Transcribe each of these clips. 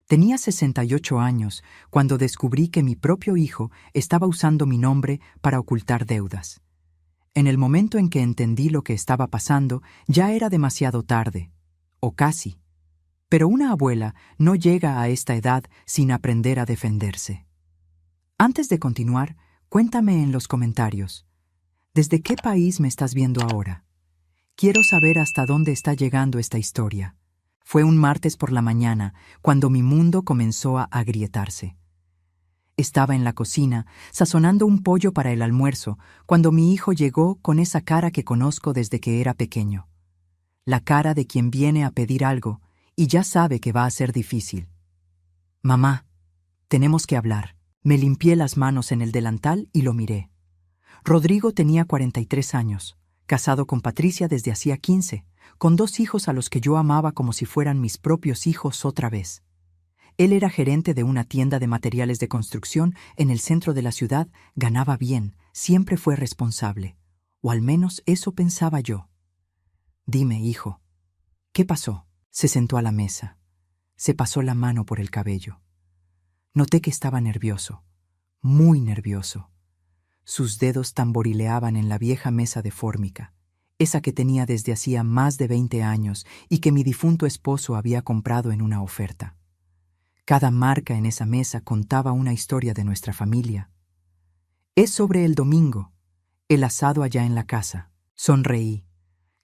Tenía 68 años cuando descubrí que mi propio hijo estaba usando mi nombre para ocultar deudas. En el momento en que entendí lo que estaba pasando, ya era demasiado tarde, o casi. Pero una abuela no llega a esta edad sin aprender a defenderse. Antes de continuar, cuéntame en los comentarios, ¿desde qué país me estás viendo ahora? Quiero saber hasta dónde está llegando esta historia. Fue un martes por la mañana, cuando mi mundo comenzó a agrietarse. Estaba en la cocina, sazonando un pollo para el almuerzo, cuando mi hijo llegó con esa cara que conozco desde que era pequeño. La cara de quien viene a pedir algo y ya sabe que va a ser difícil. Mamá, tenemos que hablar. Me limpié las manos en el delantal y lo miré. Rodrigo tenía 43 años, casado con Patricia desde hacía 15, con 2 hijos a los que yo amaba como si fueran mis propios hijos otra vez. Él era gerente de una tienda de materiales de construcción en el centro de la ciudad, ganaba bien, siempre fue responsable. O al menos eso pensaba yo. Dime, hijo, ¿qué pasó? Se sentó a la mesa. Se pasó la mano por el cabello. Noté que estaba nervioso, muy nervioso. Sus dedos tamborileaban en la vieja mesa de fórmica, esa que tenía desde hacía más de 20 años y que mi difunto esposo había comprado en una oferta. Cada marca en esa mesa contaba una historia de nuestra familia. Es sobre el domingo, el asado allá en la casa. Sonreí.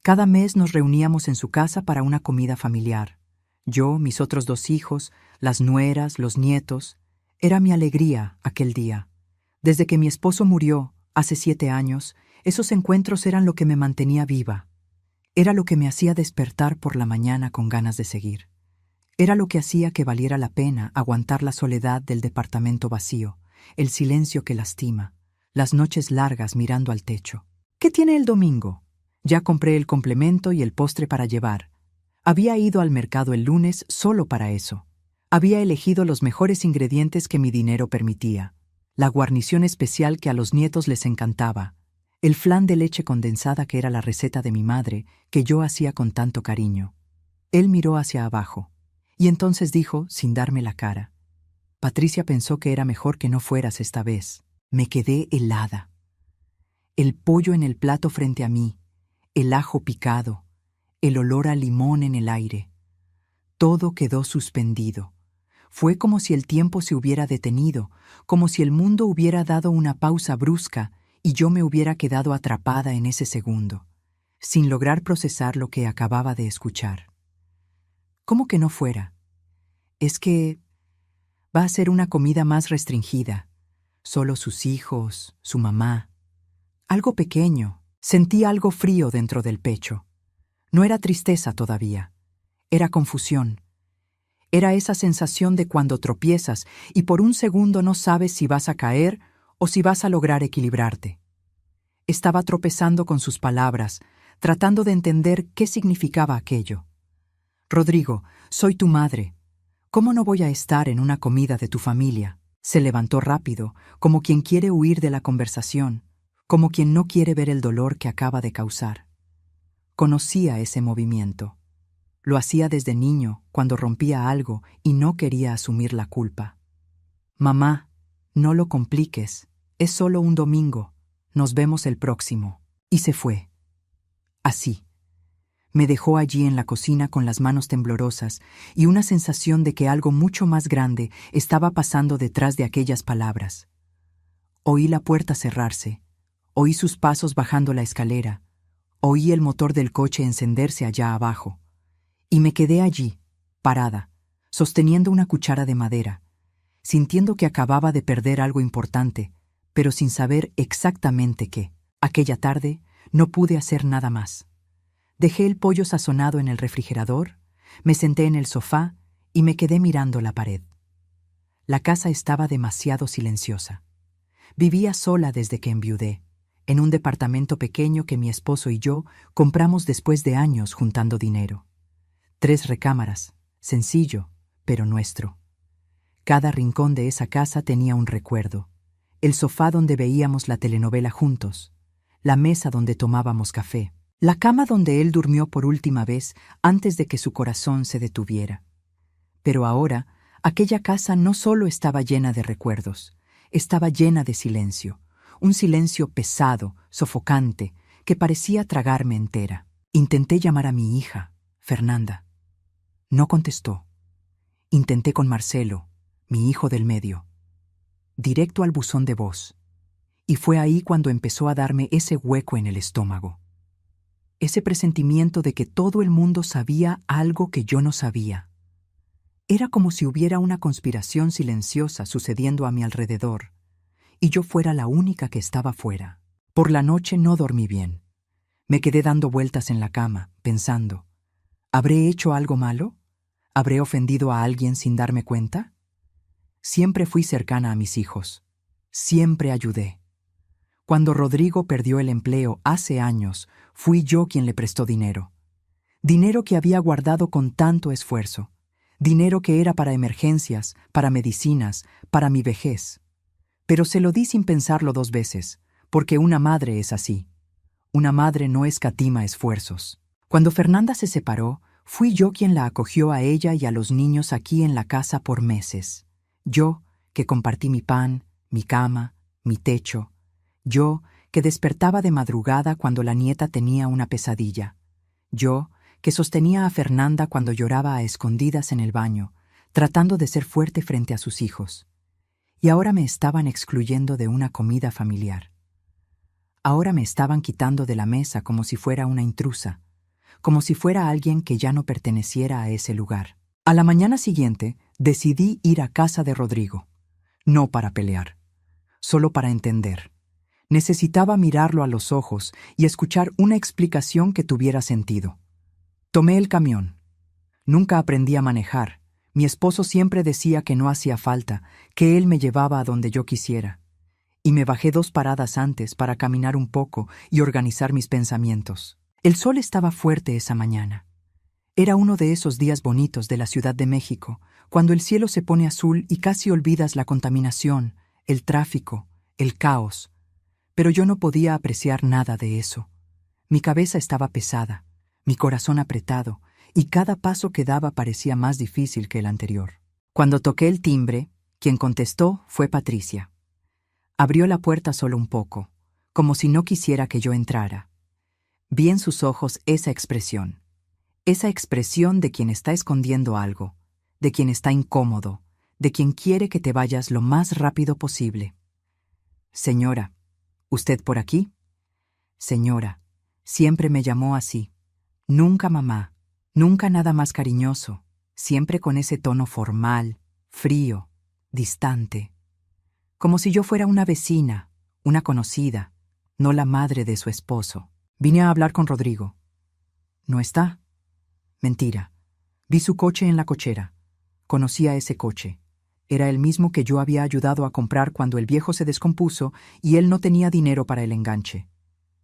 Cada mes nos reuníamos en su casa para una comida familiar. Yo, mis otros 2 hijos, las nueras, los nietos. Era mi alegría aquel día. Desde que mi esposo murió, hace 7 años, esos encuentros eran lo que me mantenía viva. Era lo que me hacía despertar por la mañana con ganas de seguir. Era lo que hacía que valiera la pena aguantar la soledad del departamento vacío, el silencio que lastima, las noches largas mirando al techo. ¿Qué tiene el domingo? Ya compré el complemento y el postre para llevar. Había ido al mercado el lunes solo para eso. Había elegido los mejores ingredientes que mi dinero permitía. La guarnición especial que a los nietos les encantaba, el flan de leche condensada que era la receta de mi madre, que yo hacía con tanto cariño. Él miró hacia abajo, y entonces dijo, sin darme la cara, Patricia pensó que era mejor que no fueras esta vez. Me quedé helada. El pollo en el plato frente a mí, el ajo picado, el olor a limón en el aire. Todo quedó suspendido. Fue como si el tiempo se hubiera detenido, como si el mundo hubiera dado una pausa brusca y yo me hubiera quedado atrapada en ese segundo, sin lograr procesar lo que acababa de escuchar. ¿Cómo que no fuera? Es que va a ser una comida más restringida, solo sus hijos, su mamá. Algo pequeño, sentí algo frío dentro del pecho. No era tristeza todavía, era confusión. Era esa sensación de cuando tropiezas y por un segundo no sabes si vas a caer o si vas a lograr equilibrarte. Estaba tropezando con sus palabras, tratando de entender qué significaba aquello. Rodrigo, soy tu madre. ¿Cómo no voy a estar en una comida de tu familia? Se levantó rápido, como quien quiere huir de la conversación, como quien no quiere ver el dolor que acaba de causar. Conocía ese movimiento. Lo hacía desde niño, cuando rompía algo y no quería asumir la culpa. Mamá, no lo compliques. Es solo un domingo. Nos vemos el próximo. Y se fue. Así. Me dejó allí en la cocina con las manos temblorosas y una sensación de que algo mucho más grande estaba pasando detrás de aquellas palabras. Oí la puerta cerrarse. Oí sus pasos bajando la escalera. Oí el motor del coche encenderse allá abajo. Y me quedé allí, parada, sosteniendo una cuchara de madera, sintiendo que acababa de perder algo importante, pero sin saber exactamente qué. Aquella tarde no pude hacer nada más. Dejé el pollo sazonado en el refrigerador, me senté en el sofá y me quedé mirando la pared. La casa estaba demasiado silenciosa. Vivía sola desde que enviudé, en un departamento pequeño que mi esposo y yo compramos después de años juntando dinero. 3 recámaras, sencillo, pero nuestro. Cada rincón de esa casa tenía un recuerdo. El sofá donde veíamos la telenovela juntos, la mesa donde tomábamos café, la cama donde él durmió por última vez antes de que su corazón se detuviera. Pero ahora, Aquella casa no solo estaba llena de recuerdos, estaba llena de silencio, un silencio pesado, sofocante, que parecía tragarme entera. Intenté llamar a mi hija, Fernanda. No contestó. Intenté con Marcelo, mi hijo del medio. Directo al buzón de voz. Y fue ahí cuando empezó a darme ese hueco en el estómago. Ese presentimiento de que todo el mundo sabía algo que yo no sabía. Era como si hubiera una conspiración silenciosa sucediendo a mi alrededor, y yo fuera la única que estaba fuera. Por la noche no dormí bien. Me quedé dando vueltas en la cama, pensando, ¿habré hecho algo malo? ¿Habré ofendido a alguien sin darme cuenta? Siempre fui cercana a mis hijos. Siempre ayudé. Cuando Rodrigo perdió el empleo hace años, fui yo quien le prestó dinero. Dinero que había guardado con tanto esfuerzo. Dinero que era para emergencias, para medicinas, para mi vejez. Pero se lo di sin pensarlo 2 veces, porque una madre es así. Una madre no escatima esfuerzos. Cuando Fernanda se separó, fui yo quien la acogió a ella y a los niños aquí en la casa por meses. Yo, que compartí mi pan, mi cama, mi techo. Yo, que despertaba de madrugada cuando la nieta tenía una pesadilla. Yo, que sostenía a Fernanda cuando lloraba a escondidas en el baño, tratando de ser fuerte frente a sus hijos. Y ahora me estaban excluyendo de una comida familiar. Ahora me estaban quitando de la mesa como si fuera una intrusa, como si fuera alguien que ya no perteneciera a ese lugar. A la mañana siguiente, decidí ir a casa de Rodrigo. No para pelear, solo para entender. Necesitaba mirarlo a los ojos y escuchar una explicación que tuviera sentido. Tomé el camión. Nunca aprendí a manejar. Mi esposo siempre decía que no hacía falta, que él me llevaba a donde yo quisiera. Y me bajé 2 paradas antes para caminar un poco y organizar mis pensamientos. El sol estaba fuerte esa mañana. Era uno de esos días bonitos de la Ciudad de México, cuando el cielo se pone azul y casi olvidas la contaminación, el tráfico, el caos. Pero yo no podía apreciar nada de eso. Mi cabeza estaba pesada, mi corazón apretado, y cada paso que daba parecía más difícil que el anterior. Cuando toqué el timbre, quien contestó fue Patricia. Abrió la puerta solo un poco, como si no quisiera que yo entrara. Vi en sus ojos esa expresión de quien está escondiendo algo, de quien está incómodo, de quien quiere que te vayas lo más rápido posible. Señora, ¿usted por aquí? Señora, siempre me llamó así. Nunca mamá, nunca nada más cariñoso, siempre con ese tono formal, frío, distante. Como si yo fuera una vecina, una conocida, no la madre de su esposo. Vine a hablar con Rodrigo. ¿No está? Mentira. Vi su coche en la cochera. Conocía ese coche. Era el mismo que yo había ayudado a comprar cuando el viejo se descompuso y él no tenía dinero para el enganche.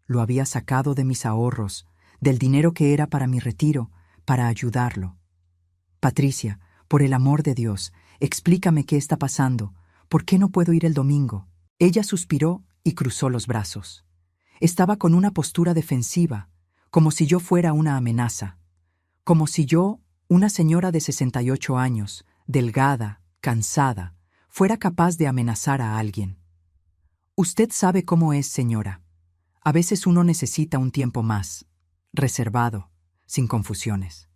Lo había sacado de mis ahorros, del dinero que era para mi retiro, para ayudarlo. Patricia, por el amor de Dios, explícame qué está pasando. ¿Por qué no puedo ir el domingo? Ella suspiró y cruzó los brazos. Estaba con una postura defensiva, como si yo fuera una amenaza. Como si yo, una señora de 68 años, delgada, cansada, fuera capaz de amenazar a alguien. Usted sabe cómo es, señora. A veces uno necesita un tiempo más, reservado, sin confusiones.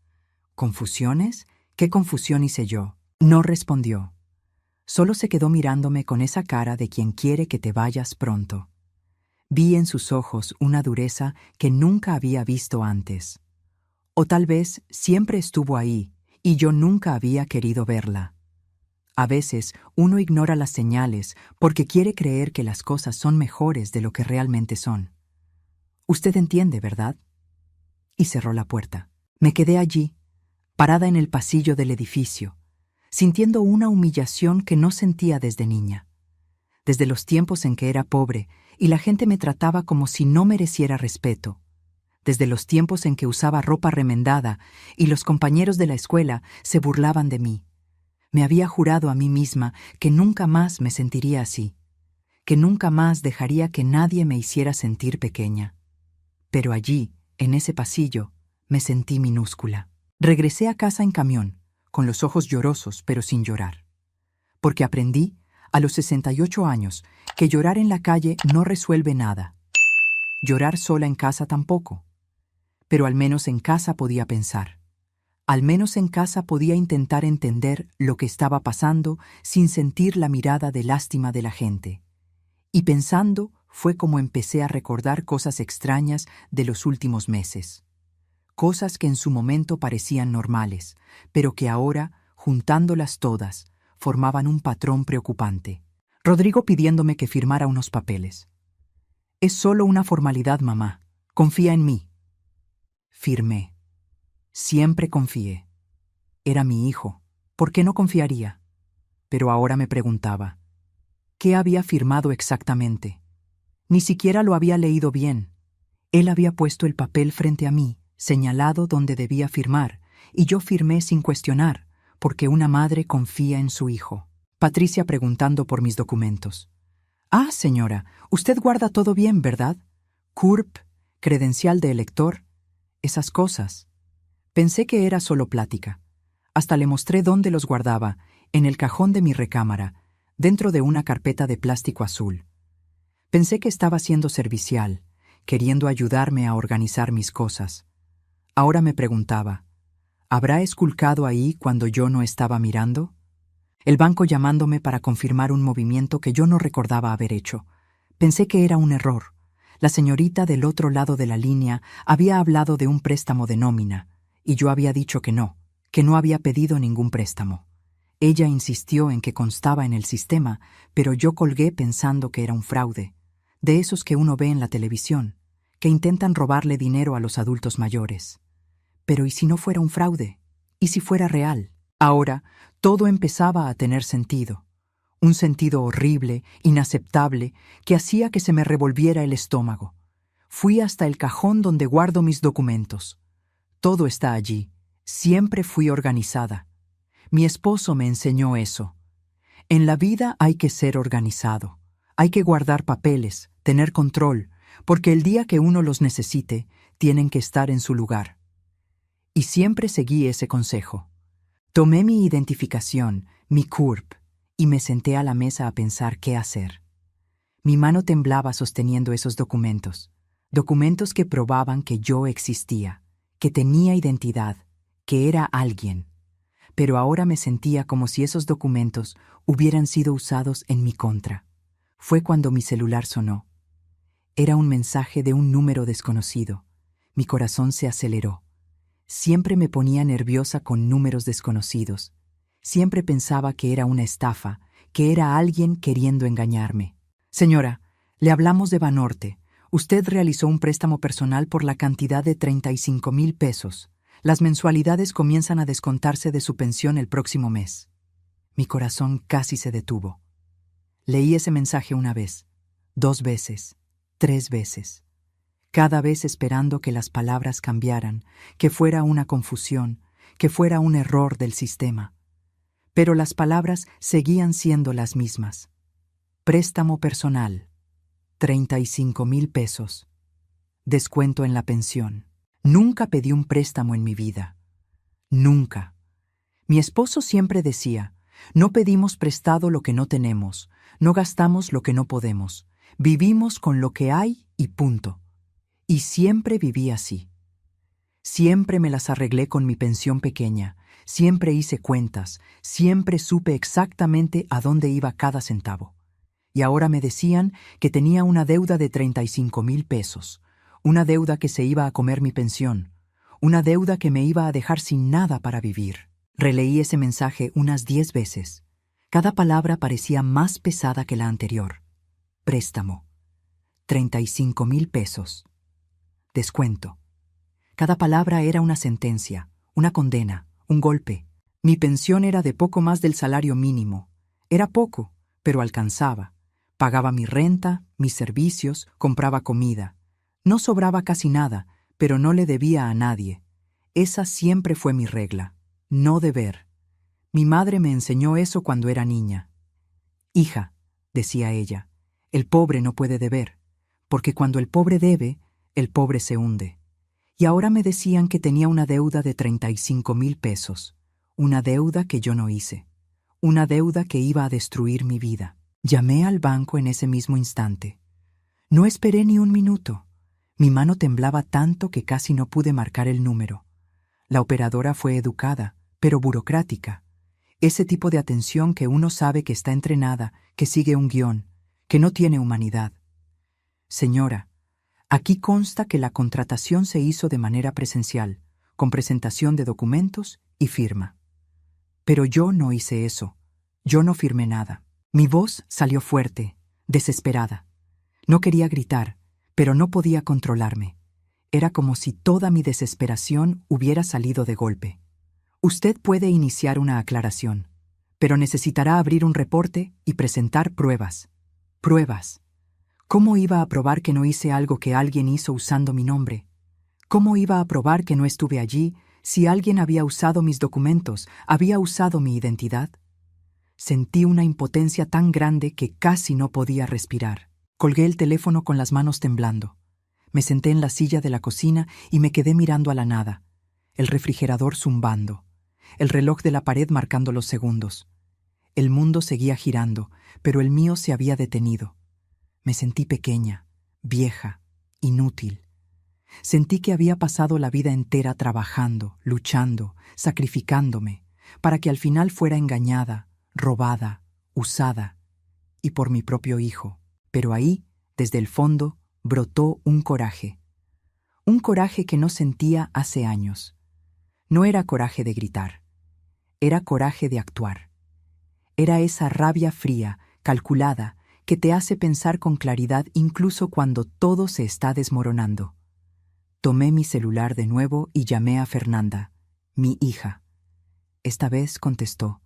¿Confusiones? ¿Qué confusión hice yo? No respondió. Solo se quedó mirándome con esa cara de quien quiere que te vayas pronto. Vi en sus ojos una dureza que nunca había visto antes. O tal vez siempre estuvo ahí y yo nunca había querido verla. A veces uno ignora las señales porque quiere creer que las cosas son mejores de lo que realmente son. Usted entiende, ¿verdad? Y cerró la puerta. Me quedé allí, parada en el pasillo del edificio, sintiendo una humillación que no sentía desde niña. Desde los tiempos en que era pobre y la gente me trataba como si no mereciera respeto. Desde los tiempos en que usaba ropa remendada y los compañeros de la escuela se burlaban de mí. Me había jurado a mí misma que nunca más me sentiría así, que nunca más dejaría que nadie me hiciera sentir pequeña. Pero allí, en ese pasillo, me sentí minúscula. Regresé a casa en camión, con los ojos llorosos pero sin llorar. Porque aprendí, a los 68 años, que llorar en la calle no resuelve nada. Llorar sola en casa tampoco. Pero al menos en casa podía pensar. Al menos en casa podía intentar entender lo que estaba pasando sin sentir la mirada de lástima de la gente. Y pensando fue como empecé a recordar cosas extrañas de los últimos meses. Cosas que en su momento parecían normales, pero que ahora, juntándolas todas, formaban un patrón preocupante. Rodrigo pidiéndome que firmara unos papeles. «Es solo una formalidad, mamá. Confía en mí». Firmé. Siempre confié. Era mi hijo. ¿Por qué no confiaría? Pero ahora me preguntaba, ¿qué había firmado exactamente? Ni siquiera lo había leído bien. Él había puesto el papel frente a mí, señalado donde debía firmar, y yo firmé sin cuestionar, porque una madre confía en su hijo. Patricia preguntando por mis documentos. «Ah, señora, usted guarda todo bien, ¿verdad? CURP, credencial de elector, esas cosas». Pensé que era solo plática. Hasta le mostré dónde los guardaba, en el cajón de mi recámara, dentro de una carpeta de plástico azul. Pensé que estaba siendo servicial, queriendo ayudarme a organizar mis cosas. Ahora me preguntaba, ¿habrá esculcado ahí cuando yo no estaba mirando? El banco llamándome para confirmar un movimiento que yo no recordaba haber hecho. Pensé que era un error. La señorita del otro lado de la línea había hablado de un préstamo de nómina, y yo había dicho que no había pedido ningún préstamo. Ella insistió en que constaba en el sistema, pero yo colgué pensando que era un fraude, de esos que uno ve en la televisión, que intentan robarle dinero a los adultos mayores. Pero ¿y si no fuera un fraude? ¿Y si fuera real? Ahora, todo empezaba a tener sentido. Un sentido horrible, inaceptable, que hacía que se me revolviera el estómago. Fui hasta el cajón donde guardo mis documentos. Todo está allí. Siempre fui organizada. Mi esposo me enseñó eso. En la vida hay que ser organizado. Hay que guardar papeles, tener control, porque el día que uno los necesite, tienen que estar en su lugar. Y siempre seguí ese consejo. Tomé mi identificación, mi CURP, y me senté a la mesa a pensar qué hacer. Mi mano temblaba sosteniendo esos documentos. Documentos que probaban que yo existía, que tenía identidad, que era alguien. Pero ahora me sentía como si esos documentos hubieran sido usados en mi contra. Fue cuando mi celular sonó. Era un mensaje de un número desconocido. Mi corazón se aceleró. Siempre me ponía nerviosa con números desconocidos. Siempre pensaba que era una estafa, que era alguien queriendo engañarme. «Señora, le hablamos de Banorte. Usted realizó un préstamo personal por la cantidad de 35,000 pesos. Las mensualidades comienzan a descontarse de su pensión el próximo mes». Mi corazón casi se detuvo. Leí ese mensaje una vez, 2 veces, 3 veces. Cada vez esperando que las palabras cambiaran, que fuera una confusión, que fuera un error del sistema. Pero las palabras seguían siendo las mismas. Préstamo personal, 35,000 pesos. Descuento en la pensión. Nunca pedí un préstamo en mi vida. Nunca. Mi esposo siempre decía, no pedimos prestado lo que no tenemos, no gastamos lo que no podemos, vivimos con lo que hay y punto. Y siempre viví así. Siempre me las arreglé con mi pensión pequeña, siempre hice cuentas, siempre supe exactamente a dónde iba cada centavo. Y ahora me decían que tenía una deuda de 35,000 pesos. Una deuda que se iba a comer mi pensión, una deuda que me iba a dejar sin nada para vivir. Releí ese mensaje unas 10 veces. Cada palabra parecía más pesada que la anterior. Préstamo. 35,000 pesos. Descuento. Cada palabra era una sentencia, una condena, un golpe. Mi pensión era de poco más del salario mínimo. Era poco, pero alcanzaba. Pagaba mi renta, mis servicios, compraba comida. No sobraba casi nada, pero no le debía a nadie. Esa siempre fue mi regla, no deber. Mi madre me enseñó eso cuando era niña. «Hija», decía ella, «el pobre no puede deber, porque cuando el pobre debe, el pobre se hunde». Y ahora me decían que tenía una deuda de 35,000 pesos, una deuda que yo no hice, una deuda que iba a destruir mi vida. Llamé al banco en ese mismo instante. No esperé ni un minuto. Mi mano temblaba tanto que casi no pude marcar el número. La operadora fue educada, pero burocrática. Ese tipo de atención que uno sabe que está entrenada, que sigue un guión, que no tiene humanidad. Señora, aquí consta que la contratación se hizo de manera presencial, con presentación de documentos y firma. Pero yo no hice eso. Yo no firmé nada. Mi voz salió fuerte, desesperada. No quería gritar, pero no podía controlarme. Era como si toda mi desesperación hubiera salido de golpe. Usted puede iniciar una aclaración, pero necesitará abrir un reporte y presentar pruebas. Pruebas. ¿Cómo iba a probar que no hice algo que alguien hizo usando mi nombre? ¿Cómo iba a probar que no estuve allí si alguien había usado mis documentos, había usado mi identidad? Sentí una impotencia tan grande que casi no podía respirar. Colgué el teléfono con las manos temblando. Me senté en la silla de la cocina y me quedé mirando a la nada. El refrigerador zumbando. El reloj de la pared marcando los segundos. El mundo seguía girando, pero el mío se había detenido. Me sentí pequeña, vieja, inútil. Sentí que había pasado la vida entera trabajando, luchando, sacrificándome, para que al final fuera engañada, robada, usada, y por mi propio hijo. Pero ahí, desde el fondo, brotó un coraje que no sentía hace años. No era coraje de gritar, era coraje de actuar. Era esa rabia fría, calculada, que te hace pensar con claridad incluso cuando todo se está desmoronando. Tomé mi celular de nuevo y llamé a Fernanda, mi hija. Esta vez contestó.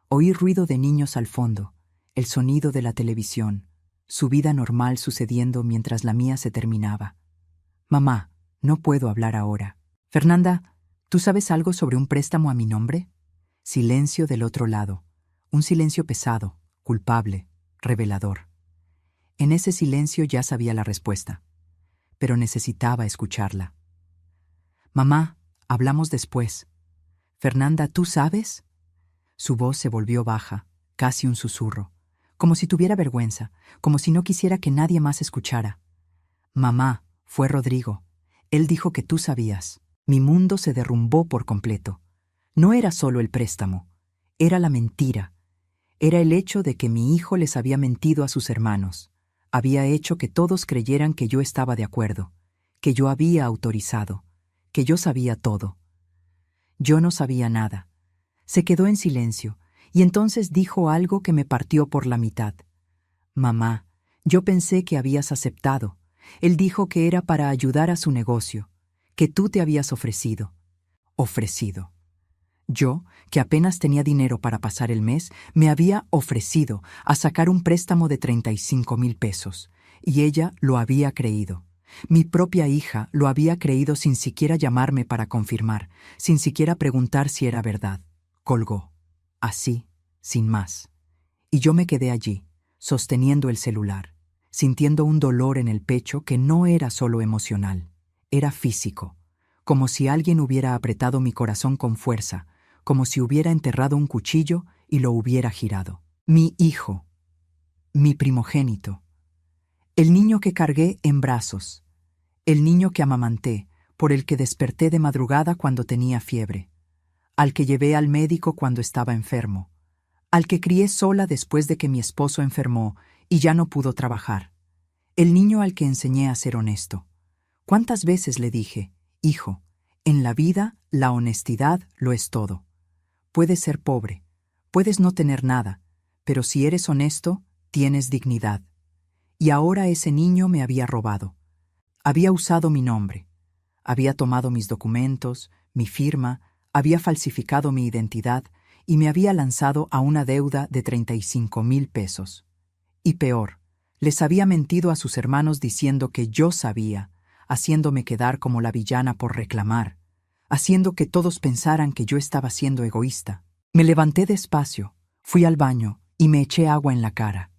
Oí ruido de niños al fondo, el sonido de la televisión, su vida normal sucediendo mientras la mía se terminaba. Mamá, no puedo hablar ahora. Fernanda, ¿tú sabes algo sobre un préstamo a mi nombre? Silencio del otro lado. Un silencio pesado, culpable, revelador. En ese silencio ya sabía la respuesta, pero necesitaba escucharla. Mamá, hablamos después. Fernanda, ¿tú sabes? Su voz se volvió baja, casi un susurro, como si tuviera vergüenza, como si no quisiera que nadie más escuchara. Mamá, fue Rodrigo. Él dijo que tú sabías. Mi mundo se derrumbó por completo. No era solo el préstamo, era la mentira. Era el hecho de que mi hijo les había mentido a sus hermanos. Había hecho que todos creyeran que yo estaba de acuerdo, que yo había autorizado, que yo sabía todo. Yo no sabía nada. Se quedó en silencio, y entonces dijo algo que me partió por la mitad. Mamá, yo pensé que habías aceptado. Él dijo que era para ayudar a su negocio, que tú te habías ofrecido. Ofrecido. Yo, que apenas tenía dinero para pasar el mes, me había ofrecido a sacar un préstamo de 35,000 pesos, y ella lo había creído. Mi propia hija lo había creído sin siquiera llamarme para confirmar, sin siquiera preguntar si era verdad. Colgó. Así, sin más. Y yo me quedé allí, sosteniendo el celular, sintiendo un dolor en el pecho que no era solo emocional, era físico, como si alguien hubiera apretado mi corazón con fuerza, como si hubiera enterrado un cuchillo y lo hubiera girado. Mi hijo, mi primogénito, el niño que cargué en brazos, el niño que amamanté, por el que desperté de madrugada cuando tenía fiebre, al que llevé al médico cuando estaba enfermo, al que crié sola después de que mi esposo enfermó y ya no pudo trabajar, el niño al que enseñé a ser honesto. ¿Cuántas veces le dije, hijo, en la vida la honestidad lo es todo? Puedes ser pobre, puedes no tener nada, pero si eres honesto, tienes dignidad. Y ahora ese niño me había robado. Había usado mi nombre, había tomado mis documentos, mi firma, había falsificado mi identidad y me había lanzado a una deuda de 35,000 pesos. Y peor, les había mentido a sus hermanos diciendo que yo sabía, haciéndome quedar como la villana por reclamar, haciendo que todos pensaran que yo estaba siendo egoísta. Me levanté despacio, fui al baño y me eché agua en la cara.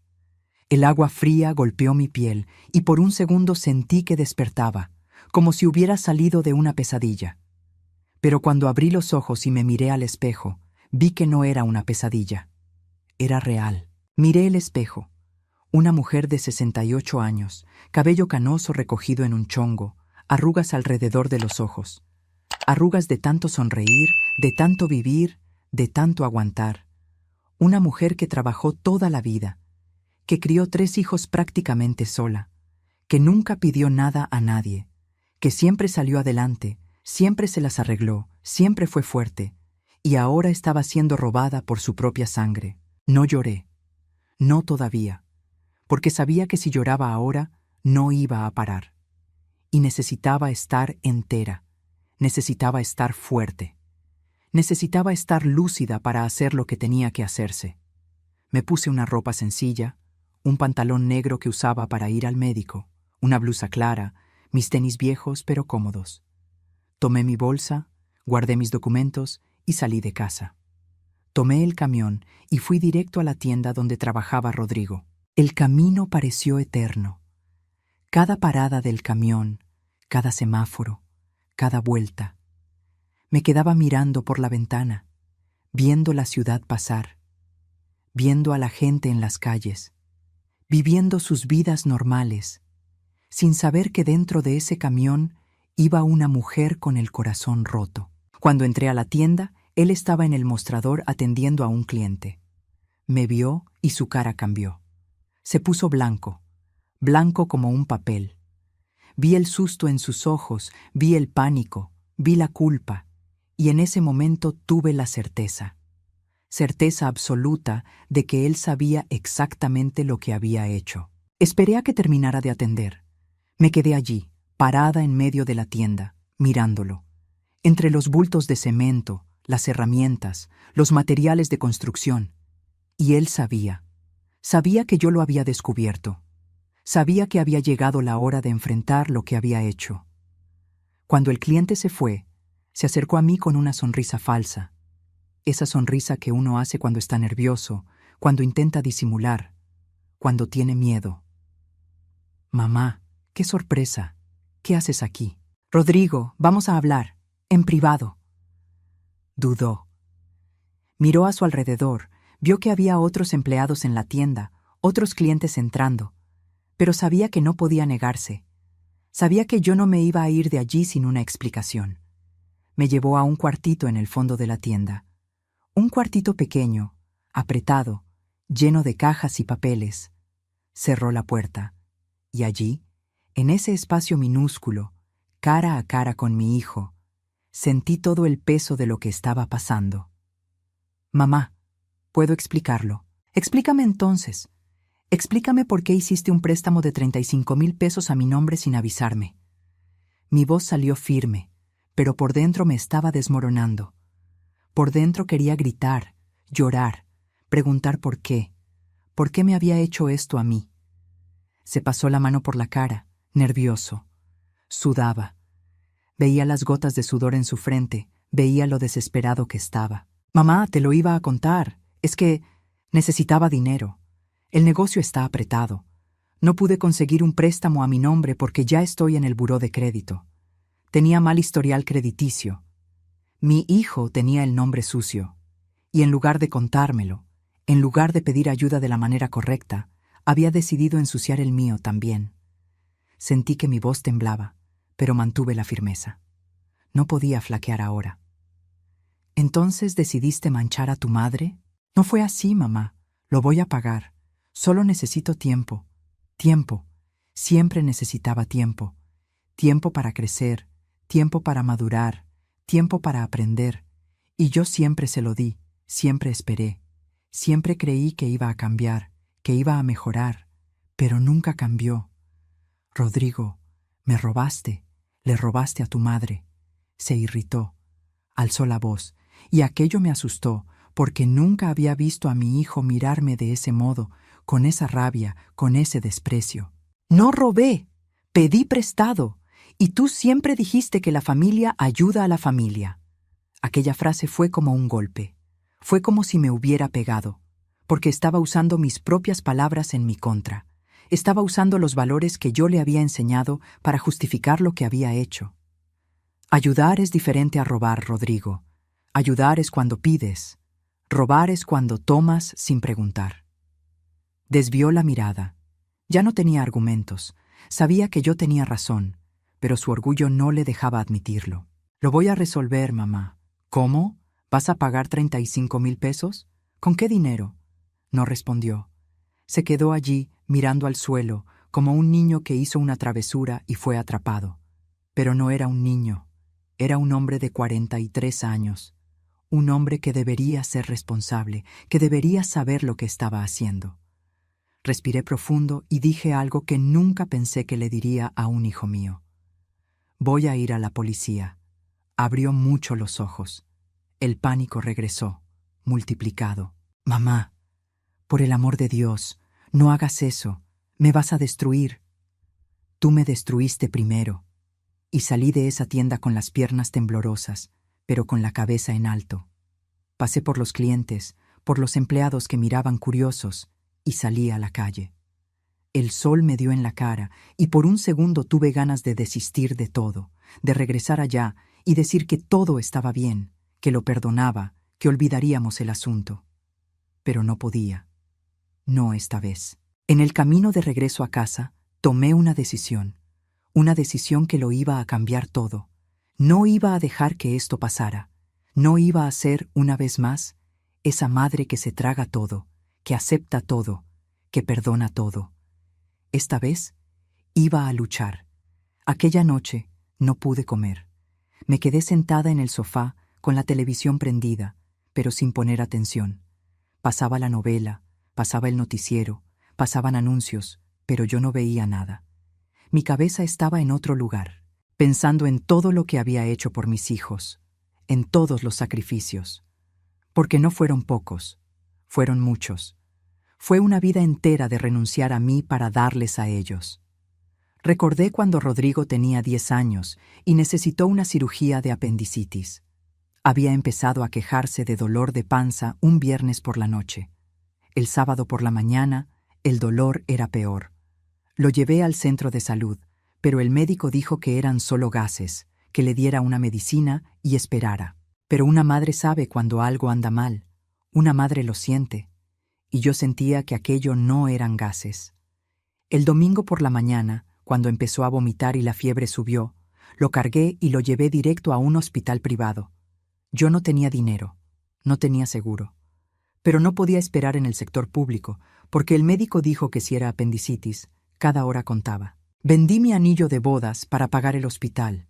El agua fría golpeó mi piel y por un segundo sentí que despertaba, como si hubiera salido de una pesadilla. Pero cuando abrí los ojos y me miré al espejo, Vi que no era una pesadilla. Era real. Miré el espejo. Una mujer de 68 años, cabello canoso recogido en un chongo, arrugas alrededor de los ojos. Arrugas de tanto sonreír, de tanto vivir, de tanto aguantar. Una mujer que trabajó toda la vida, que crió 3 hijos prácticamente sola, que nunca pidió nada a nadie, que siempre salió adelante, siempre se las arregló, siempre fue fuerte, y ahora estaba siendo robada por su propia sangre. No lloré. No todavía, porque sabía que si lloraba ahora, no iba a parar. Y necesitaba estar entera, necesitaba estar fuerte, necesitaba estar lúcida para hacer lo que tenía que hacerse. Me puse una ropa sencilla, un pantalón negro que usaba para ir al médico, una blusa clara, mis tenis viejos pero cómodos. Tomé mi bolsa, guardé mis documentos y salí de casa. Tomé el camión y fui directo a la tienda donde trabajaba Rodrigo. El camino pareció eterno. Cada parada del camión, cada semáforo, cada vuelta. Me quedaba mirando por la ventana, viendo la ciudad pasar, viendo a la gente en las calles, viviendo sus vidas normales, sin saber que dentro de ese camión iba una mujer con el corazón roto. Cuando entré a la tienda, él estaba en el mostrador atendiendo a un cliente. Me vio y su cara cambió. Se puso blanco, blanco como un papel. Vi el susto en sus ojos, vi el pánico, vi la culpa, y en ese momento tuve la certeza absoluta de que él sabía exactamente lo que había hecho. Esperé a que terminara de atender. Me quedé allí, parada en medio de la tienda, mirándolo. Entre los bultos de cemento, las herramientas, los materiales de construcción. Y él sabía que yo lo había descubierto. Sabía que había llegado la hora de enfrentar lo que había hecho. Cuando el cliente se fue, se acercó a mí con una sonrisa falsa. Esa sonrisa que uno hace cuando está nervioso, cuando intenta disimular, cuando tiene miedo. Mamá, qué sorpresa. ¿Qué haces aquí? Rodrigo, vamos a hablar, en privado. Dudó. Miró a su alrededor, vio que había otros empleados en la tienda, otros clientes entrando, pero sabía que no podía negarse. Sabía que yo no me iba a ir de allí sin una explicación. Me llevó a un cuartito en el fondo de la tienda. Un cuartito pequeño, apretado, lleno de cajas y papeles. Cerró la puerta, y allí, en ese espacio minúsculo, cara a cara con mi hijo, sentí todo el peso de lo que estaba pasando. Mamá, puedo explicarlo. Explícame entonces. Explícame por qué hiciste un préstamo de 35,000 pesos a mi nombre sin avisarme. Mi voz salió firme, pero por dentro me estaba desmoronando. Por dentro quería gritar, llorar, preguntar por qué me había hecho esto a mí. Se pasó la mano por la cara, nervioso. Sudaba. Veía las gotas de sudor en su frente, veía lo desesperado que estaba. Mamá, te lo iba a contar. Es que necesitaba dinero. El negocio está apretado. No pude conseguir un préstamo a mi nombre porque ya estoy en el buró de crédito. Tenía mal historial crediticio. Mi hijo tenía el nombre sucio. Y en lugar de contármelo, en lugar de pedir ayuda de la manera correcta, había decidido ensuciar el mío también. Sentí que mi voz temblaba, pero mantuve la firmeza. No podía flaquear ahora. ¿Entonces decidiste manchar a tu madre? No fue así, mamá. Lo voy a pagar. Solo necesito tiempo. Tiempo. Siempre necesitaba tiempo. Tiempo para crecer, tiempo para madurar, tiempo para aprender. Y yo siempre se lo di, siempre esperé. Siempre creí que iba a cambiar, que iba a mejorar, pero nunca cambió. Rodrigo, me robaste, le robaste a tu madre. Se irritó, alzó la voz, y aquello me asustó, porque nunca había visto a mi hijo mirarme de ese modo, con esa rabia, con ese desprecio. No robé, pedí prestado, y tú siempre dijiste que la familia ayuda a la familia. Aquella frase fue como un golpe. Fue como si me hubiera pegado, porque estaba usando mis propias palabras en mi contra. Estaba usando los valores que yo le había enseñado para justificar lo que había hecho. Ayudar es diferente a robar, Rodrigo. Ayudar es cuando pides. Robar es cuando tomas sin preguntar. Desvió la mirada. Ya no tenía argumentos. Sabía que yo tenía razón, pero su orgullo no le dejaba admitirlo. Lo voy a resolver, mamá. ¿Cómo? ¿Vas a pagar 35,000 pesos? ¿Con qué dinero? No respondió. Se quedó allí, mirando al suelo, como un niño que hizo una travesura y fue atrapado. Pero no era un niño. Era un hombre de 43 años. Un hombre que debería ser responsable, que debería saber lo que estaba haciendo. Respiré profundo y dije algo que nunca pensé que le diría a un hijo mío. Voy a ir a la policía. Abrió mucho los ojos. El pánico regresó, multiplicado. Mamá, por el amor de Dios, no hagas eso. Me vas a destruir. Tú me destruiste primero. Y salí de esa tienda con las piernas temblorosas, pero con la cabeza en alto. Pasé por los clientes, por los empleados que miraban curiosos, y salí a la calle. El sol me dio en la cara, y por un segundo tuve ganas de desistir de todo, de regresar allá y decir que todo estaba bien, que lo perdonaba, que olvidaríamos el asunto. Pero no podía. No esta vez. En el camino de regreso a casa, tomé una decisión que lo iba a cambiar todo. No iba a dejar que esto pasara. No iba a ser, una vez más, esa madre que se traga todo, que acepta todo, que perdona todo. Esta vez, iba a luchar. Aquella noche no pude comer. Me quedé sentada en el sofá con la televisión prendida, pero sin poner atención. Pasaba la novela, pasaba el noticiero, pasaban anuncios, pero yo no veía nada. Mi cabeza estaba en otro lugar, pensando en todo lo que había hecho por mis hijos, en todos los sacrificios. Porque no fueron pocos, fueron muchos. Fue una vida entera de renunciar a mí para darles a ellos. Recordé cuando Rodrigo tenía 10 años y necesitó una cirugía de apendicitis. Había empezado a quejarse de dolor de panza un viernes por la noche. El sábado por la mañana, el dolor era peor. Lo llevé al centro de salud, pero el médico dijo que eran solo gases, que le diera una medicina y esperara. Pero una madre sabe cuando algo anda mal. Una madre lo siente. Y yo sentía que aquello no eran gases. El domingo por la mañana, cuando empezó a vomitar y la fiebre subió, lo cargué y lo llevé directo a un hospital privado. Yo no tenía dinero, no tenía seguro. Pero no podía esperar en el sector público, porque el médico dijo que si era apendicitis, cada hora contaba. Vendí mi anillo de bodas para pagar el hospital.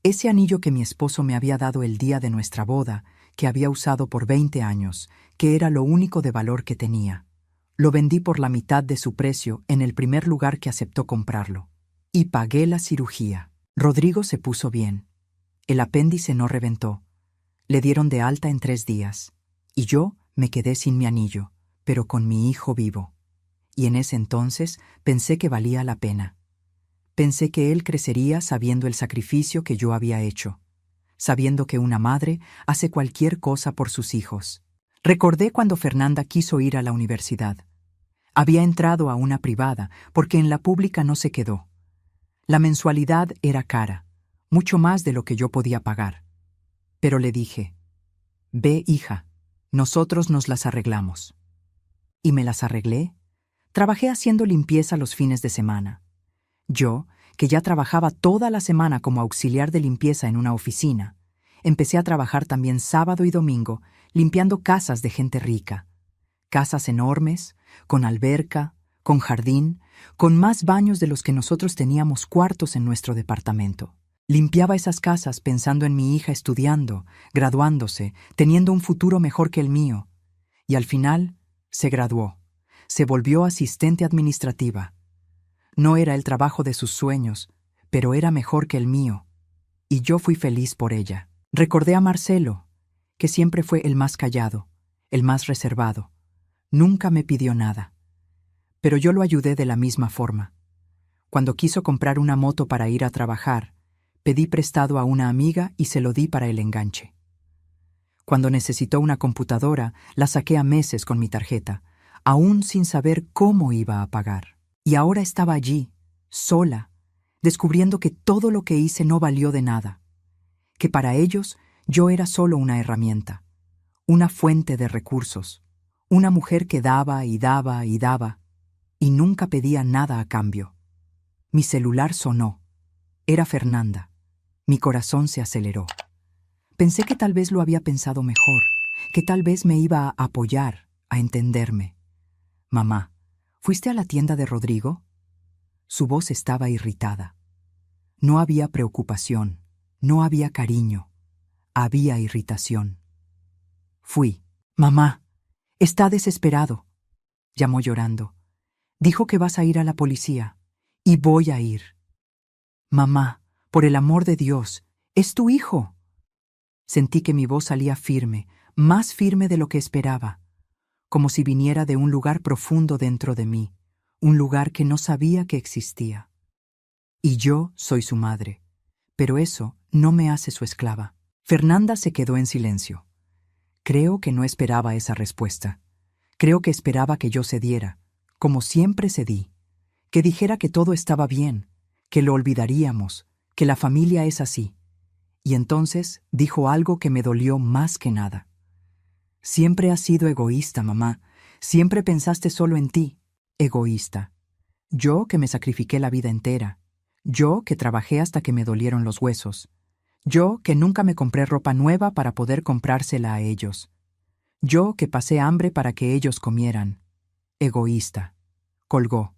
Ese anillo que mi esposo me había dado el día de nuestra boda, que había usado por 20 años, que era lo único de valor que tenía. Lo vendí por la mitad de su precio en el primer lugar que aceptó comprarlo. Y pagué la cirugía. Rodrigo se puso bien. El apéndice no reventó. Le dieron de alta en 3 días. Y yo me quedé sin mi anillo, pero con mi hijo vivo. Y en ese entonces pensé que valía la pena. Pensé que él crecería sabiendo el sacrificio que yo había hecho, sabiendo que una madre hace cualquier cosa por sus hijos. Recordé cuando Fernanda quiso ir a la universidad. Había entrado a una privada porque en la pública no se quedó. La mensualidad era cara, mucho más de lo que yo podía pagar. Pero le dije, ve, hija, nosotros nos las arreglamos. Y me las arreglé. Trabajé haciendo limpieza los fines de semana. Yo, que ya trabajaba toda la semana como auxiliar de limpieza en una oficina, empecé a trabajar también sábado y domingo limpiando casas de gente rica. Casas enormes, con alberca, con jardín, con más baños de los que nosotros teníamos cuartos en nuestro departamento. Limpiaba esas casas pensando en mi hija estudiando, graduándose, teniendo un futuro mejor que el mío. Y al final, se graduó. Se volvió asistente administrativa. No era el trabajo de sus sueños, pero era mejor que el mío. Y yo fui feliz por ella. Recordé a Marcelo, que siempre fue el más callado, el más reservado. Nunca me pidió nada. Pero yo lo ayudé de la misma forma. Cuando quiso comprar una moto para ir a trabajar, pedí prestado a una amiga y se lo di para el enganche. Cuando necesitó una computadora, la saqué a meses con mi tarjeta, aún sin saber cómo iba a pagar. Y ahora estaba allí, sola, descubriendo que todo lo que hice no valió de nada, que para ellos yo era solo una herramienta una fuente de recursos, una mujer que daba y daba y daba, y nunca pedía nada a cambio. Mi celular sonó. Era Fernanda. Mi corazón se aceleró. Pensé que tal vez lo había pensado mejor, que tal vez me iba a apoyar, a entenderme. Mamá, ¿fuiste a la tienda de Rodrigo? Su voz estaba irritada. No había preocupación, no había cariño, había irritación. Fui. Mamá, está desesperado, llamó llorando. Dijo que vas a ir a la policía, y voy a ir. Mamá, por el amor de Dios, es tu hijo. Sentí que mi voz salía firme, más firme de lo que esperaba, como si viniera de un lugar profundo dentro de mí, un lugar que no sabía que existía. Y yo soy su madre, pero eso no me hace su esclava. Fernanda se quedó en silencio. Creo que no esperaba esa respuesta. Creo que esperaba que yo cediera, como siempre cedí, que dijera que todo estaba bien, que lo olvidaríamos, que la familia es así. Y entonces dijo algo que me dolió más que nada. Siempre has sido egoísta, mamá. Siempre pensaste solo en ti. Egoísta. Yo que me sacrifiqué la vida entera. Yo que trabajé hasta que me dolieron los huesos. Yo que nunca me compré ropa nueva para poder comprársela a ellos. Yo que pasé hambre para que ellos comieran. Egoísta. Colgó.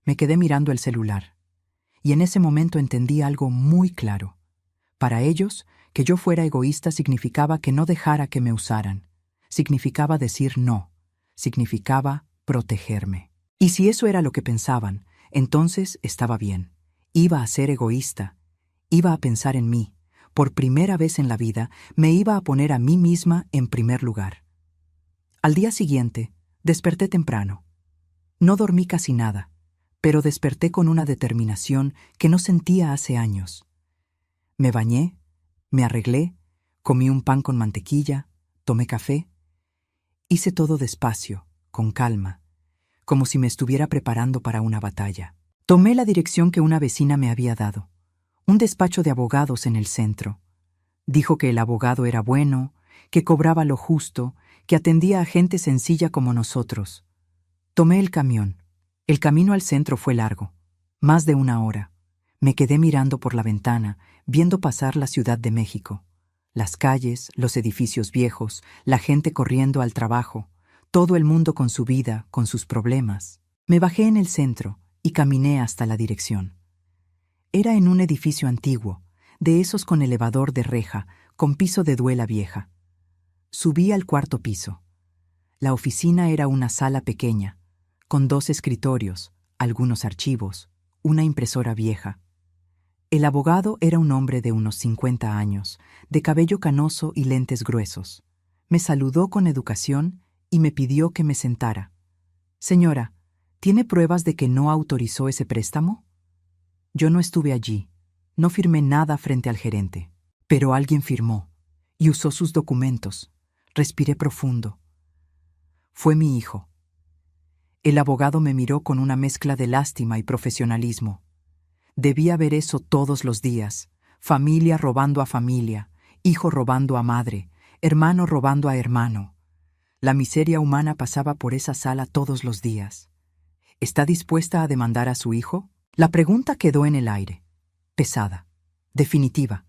Me quedé mirando el celular. Y en ese momento entendí algo muy claro. Para ellos, que yo fuera egoísta significaba que no dejara que me usaran. Significaba decir no. Significaba protegerme. Y si eso era lo que pensaban, entonces estaba bien. Iba a ser egoísta. Iba a pensar en mí. Por primera vez en la vida, me iba a poner a mí misma en primer lugar. Al día siguiente, desperté temprano. No dormí casi nada, pero desperté con una determinación que no sentía hace años. Me bañé, me arreglé, comí un pan con mantequilla, tomé café. Hice todo despacio, con calma, como si me estuviera preparando para una batalla. Tomé la dirección que una vecina me había dado, un despacho de abogados en el centro. Dijo que el abogado era bueno, que cobraba lo justo, que atendía a gente sencilla como nosotros. Tomé el camión. El camino al centro fue largo, más de 1 hora. Me quedé mirando por la ventana, viendo pasar la Ciudad de México. Las calles, los edificios viejos, la gente corriendo al trabajo, todo el mundo con su vida, con sus problemas. Me bajé en el centro y caminé hasta la dirección. Era en un edificio antiguo, de esos con elevador de reja, con piso de duela vieja. Subí al 4.º piso. La oficina era una sala pequeña, con 2 escritorios, algunos archivos, una impresora vieja. El abogado era un hombre de unos 50 años, de cabello canoso y lentes gruesos. Me saludó con educación y me pidió que me sentara. Señora, ¿tiene pruebas de que no autorizó ese préstamo? Yo no estuve allí, no firmé nada frente al gerente, pero alguien firmó y usó sus documentos. Respiré profundo. Fue mi hijo. El abogado me miró con una mezcla de lástima y profesionalismo. Debía ver eso todos los días, familia robando a familia, hijo robando a madre, hermano robando a hermano. La miseria humana pasaba por esa sala todos los días. ¿Está dispuesta a demandar a su hijo? La pregunta quedó en el aire, pesada, definitiva,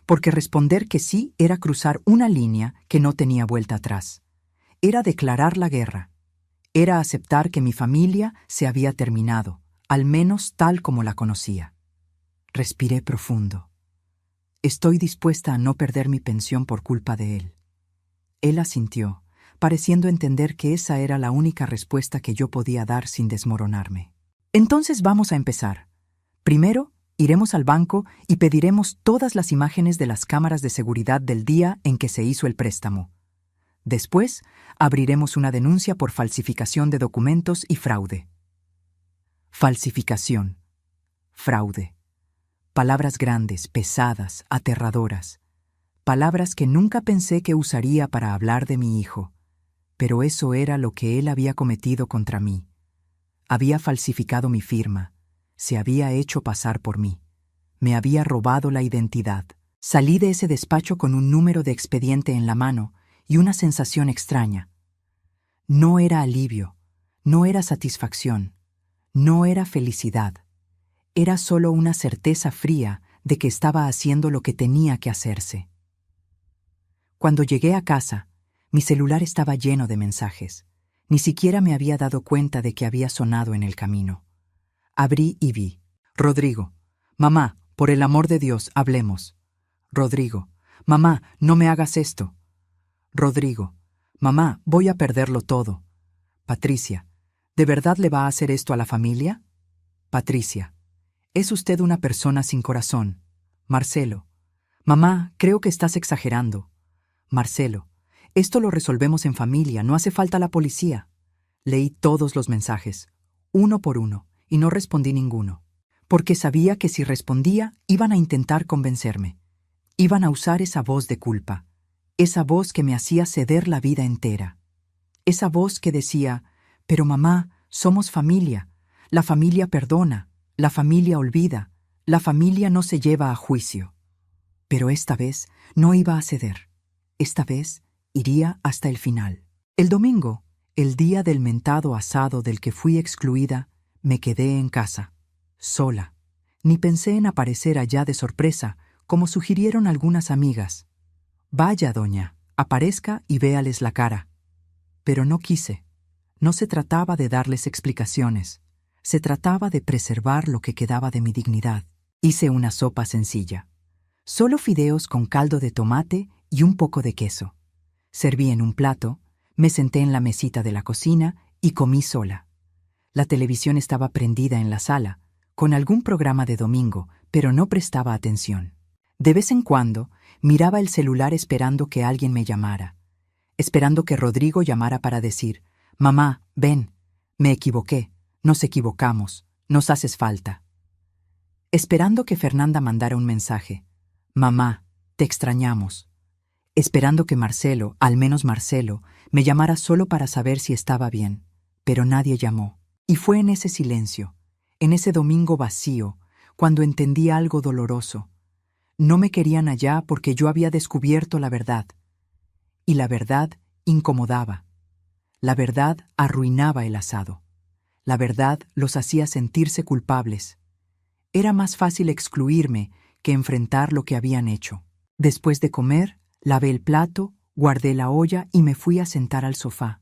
porque responder que sí era cruzar una línea que no tenía vuelta atrás. Era declarar la guerra. Era aceptar que mi familia se había terminado, al menos tal como la conocía. Respiré profundo. Estoy dispuesta a no perder mi pensión por culpa de él. Él asintió, pareciendo entender que esa era la única respuesta que yo podía dar sin desmoronarme. Entonces vamos a empezar. Primero, iremos al banco y pediremos todas las imágenes de las cámaras de seguridad del día en que se hizo el préstamo. Después, abriremos una denuncia por falsificación de documentos y fraude. Falsificación. Fraude. Palabras grandes, pesadas, aterradoras. Palabras que nunca pensé que usaría para hablar de mi hijo. Pero eso era lo que él había cometido contra mí. Había falsificado mi firma. Se había hecho pasar por mí. Me había robado la identidad. Salí de ese despacho con un número de expediente en la mano y una sensación extraña. No era alivio, no era satisfacción, no era felicidad. Era solo una certeza fría de que estaba haciendo lo que tenía que hacerse. Cuando llegué a casa, mi celular estaba lleno de mensajes. Ni siquiera me había dado cuenta de que había sonado en el camino. Abrí y vi. Rodrigo. Mamá, por el amor de Dios, hablemos. Rodrigo. Mamá, no me hagas esto. Rodrigo. Mamá, voy a perderlo todo. Patricia. ¿De verdad le va a hacer esto a la familia? Patricia. Es usted una persona sin corazón. Marcelo. Mamá, creo que estás exagerando. Marcelo. Esto lo resolvemos en familia, no hace falta la policía. Leí todos los mensajes, uno por uno, y no respondí ninguno, porque sabía que si respondía iban a intentar convencerme. Iban a usar esa voz de culpa, esa voz que me hacía ceder la vida entera. Esa voz que decía, pero mamá, somos familia, la familia perdona, la familia olvida, la familia no se lleva a juicio. Pero esta vez no iba a ceder. Esta vez iría hasta el final. El domingo, el día del mentado asado del que fui excluida, me quedé en casa, sola. Ni pensé en aparecer allá de sorpresa, como sugirieron algunas amigas. Vaya, doña, aparezca y véales la cara. Pero no quise. No se trataba de darles explicaciones. Se trataba de preservar lo que quedaba de mi dignidad. Hice una sopa sencilla. Solo fideos con caldo de tomate y un poco de queso. Serví en un plato, me senté en la mesita de la cocina y comí sola. La televisión estaba prendida en la sala, con algún programa de domingo, pero no prestaba atención. De vez en cuando, miraba el celular esperando que alguien me llamara, esperando que Rodrigo llamara para decir, «Mamá, ven, me equivoqué, nos equivocamos, nos haces falta». Esperando que Fernanda mandara un mensaje, «Mamá, te extrañamos». Esperando que Marcelo, al menos Marcelo, me llamara solo para saber si estaba bien, pero nadie llamó. Y fue en ese silencio, en ese domingo vacío, cuando entendí algo doloroso. No me querían allá porque yo había descubierto la verdad. Y la verdad incomodaba. La verdad arruinaba el asado. La verdad los hacía sentirse culpables. Era más fácil excluirme que enfrentar lo que habían hecho. Después de comer, lavé el plato, guardé la olla y me fui a sentar al sofá.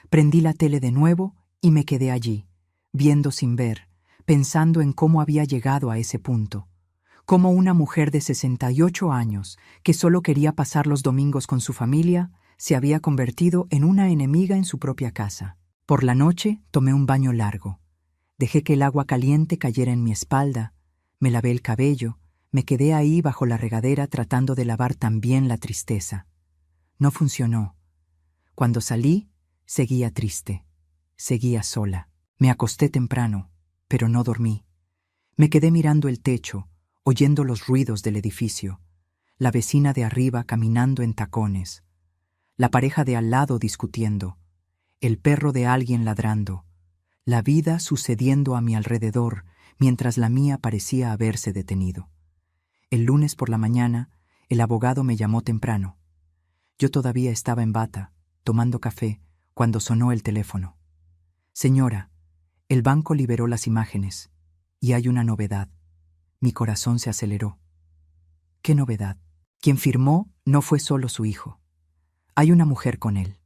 Prendí la tele de nuevo y me quedé allí, viendo sin ver, pensando en cómo había llegado a ese punto. Cómo una mujer de 68 años, que solo quería pasar los domingos con su familia, se había convertido en una enemiga en su propia casa. Por la noche tomé un baño largo. Dejé que el agua caliente cayera en mi espalda, me lavé el cabello, me quedé ahí bajo la regadera tratando de lavar también la tristeza. No funcionó. Cuando salí, seguía triste, seguía sola. Me acosté temprano, pero no dormí. Me quedé mirando el techo, oyendo los ruidos del edificio, la vecina de arriba caminando en tacones, la pareja de al lado discutiendo, el perro de alguien ladrando, la vida sucediendo a mi alrededor mientras la mía parecía haberse detenido. El lunes por la mañana, el abogado me llamó temprano. Yo todavía estaba en bata, tomando café, cuando sonó el teléfono. Señora, el banco liberó las imágenes, y hay una novedad. Mi corazón se aceleró. ¿Qué novedad? Quien firmó no fue solo su hijo. Hay una mujer con él.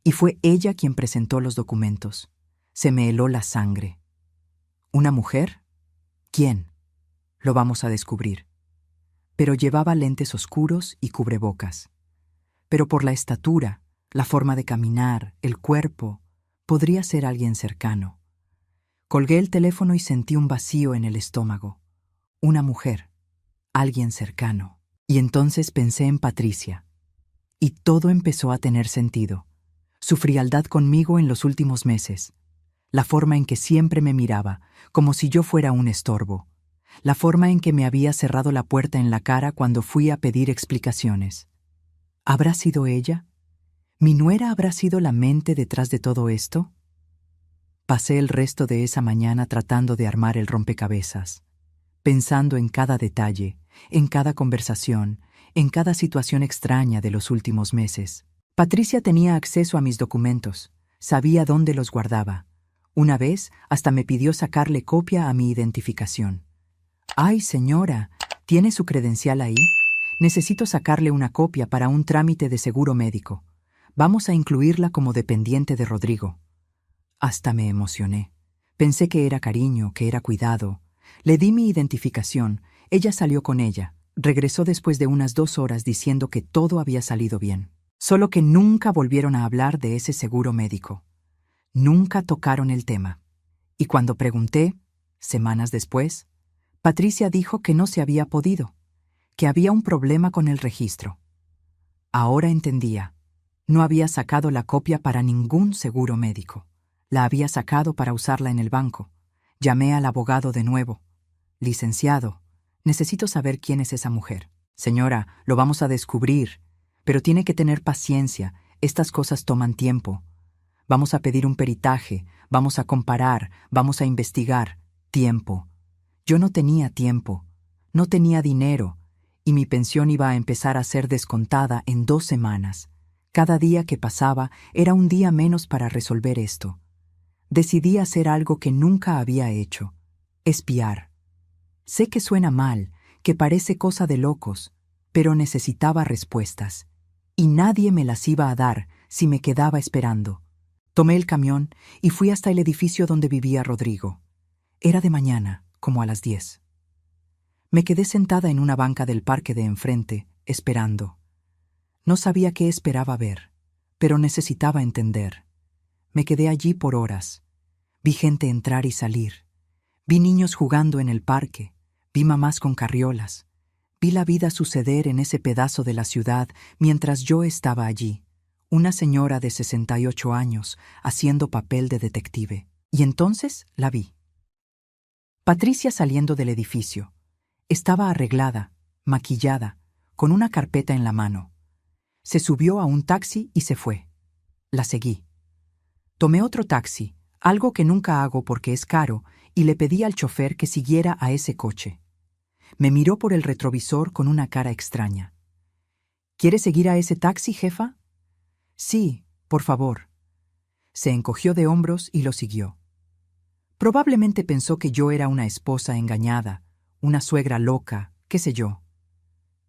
Y fue ella quien presentó los documentos. Se me heló la sangre. ¿Una mujer? ¿Quién? Lo vamos a descubrir. Pero llevaba lentes oscuros y cubrebocas. Pero por la estatura, la forma de caminar, el cuerpo, podría ser alguien cercano. Colgué el teléfono y sentí un vacío en el estómago. Una mujer, alguien cercano. Y entonces pensé en Patricia. Y todo empezó a tener sentido. Su frialdad conmigo en los últimos meses. La forma en que siempre me miraba, como si yo fuera un estorbo. La forma en que me había cerrado la puerta en la cara cuando fui a pedir explicaciones. ¿Habrá sido ella? ¿Mi nuera habrá sido la mente detrás de todo esto? Pasé el resto de esa mañana tratando de armar el rompecabezas, pensando en cada detalle, en cada conversación, en cada situación extraña de los últimos meses. Patricia tenía acceso a mis documentos, sabía dónde los guardaba. Una vez hasta me pidió sacarle copia a mi identificación. «Ay, señora, ¿tiene su credencial ahí? Necesito sacarle una copia para un trámite de seguro médico. Vamos a incluirla como dependiente de Rodrigo». Hasta me emocioné. Pensé que era cariño, que era cuidado. Le di mi identificación, ella salió con ella. Regresó después de unas 2 horas diciendo que todo había salido bien. Solo que nunca volvieron a hablar de ese seguro médico. Nunca tocaron el tema. Y cuando pregunté, semanas después, Patricia dijo que no se había podido, que había un problema con el registro. Ahora entendía. No había sacado la copia para ningún seguro médico. La había sacado para usarla en el banco. Llamé al abogado de nuevo. «Licenciado, necesito saber quién es esa mujer». «Señora, lo vamos a descubrir, pero tiene que tener paciencia. Estas cosas toman tiempo. Vamos a pedir un peritaje, vamos a comparar, vamos a investigar. Tiempo». Yo no tenía tiempo, no tenía dinero, y mi pensión iba a empezar a ser descontada en 2 semanas. Cada día que pasaba era un día menos para resolver esto. Decidí hacer algo que nunca había hecho: espiar. Sé que suena mal, que parece cosa de locos, pero necesitaba respuestas, y nadie me las iba a dar si me quedaba esperando. Tomé el camión y fui hasta el edificio donde vivía Rodrigo. Era de mañana, como a las 10. Me quedé sentada en una banca del parque de enfrente, esperando. No sabía qué esperaba ver, pero necesitaba entender. Me quedé allí por horas. Vi gente entrar y salir. Vi niños jugando en el parque. Vi mamás con carriolas. Vi la vida suceder en ese pedazo de la ciudad mientras yo estaba allí, una señora de 68 años, haciendo papel de detective. Y entonces la vi. Patricia saliendo del edificio. Estaba arreglada, maquillada, con una carpeta en la mano. Se subió a un taxi y se fue. La seguí. Tomé otro taxi, algo que nunca hago porque es caro, y le pedí al chofer que siguiera a ese coche. Me miró por el retrovisor con una cara extraña. «¿Quiere seguir a ese taxi, jefa?» «Sí, por favor». Se encogió de hombros y lo siguió. Probablemente pensó que yo era una esposa engañada, una suegra loca, qué sé yo.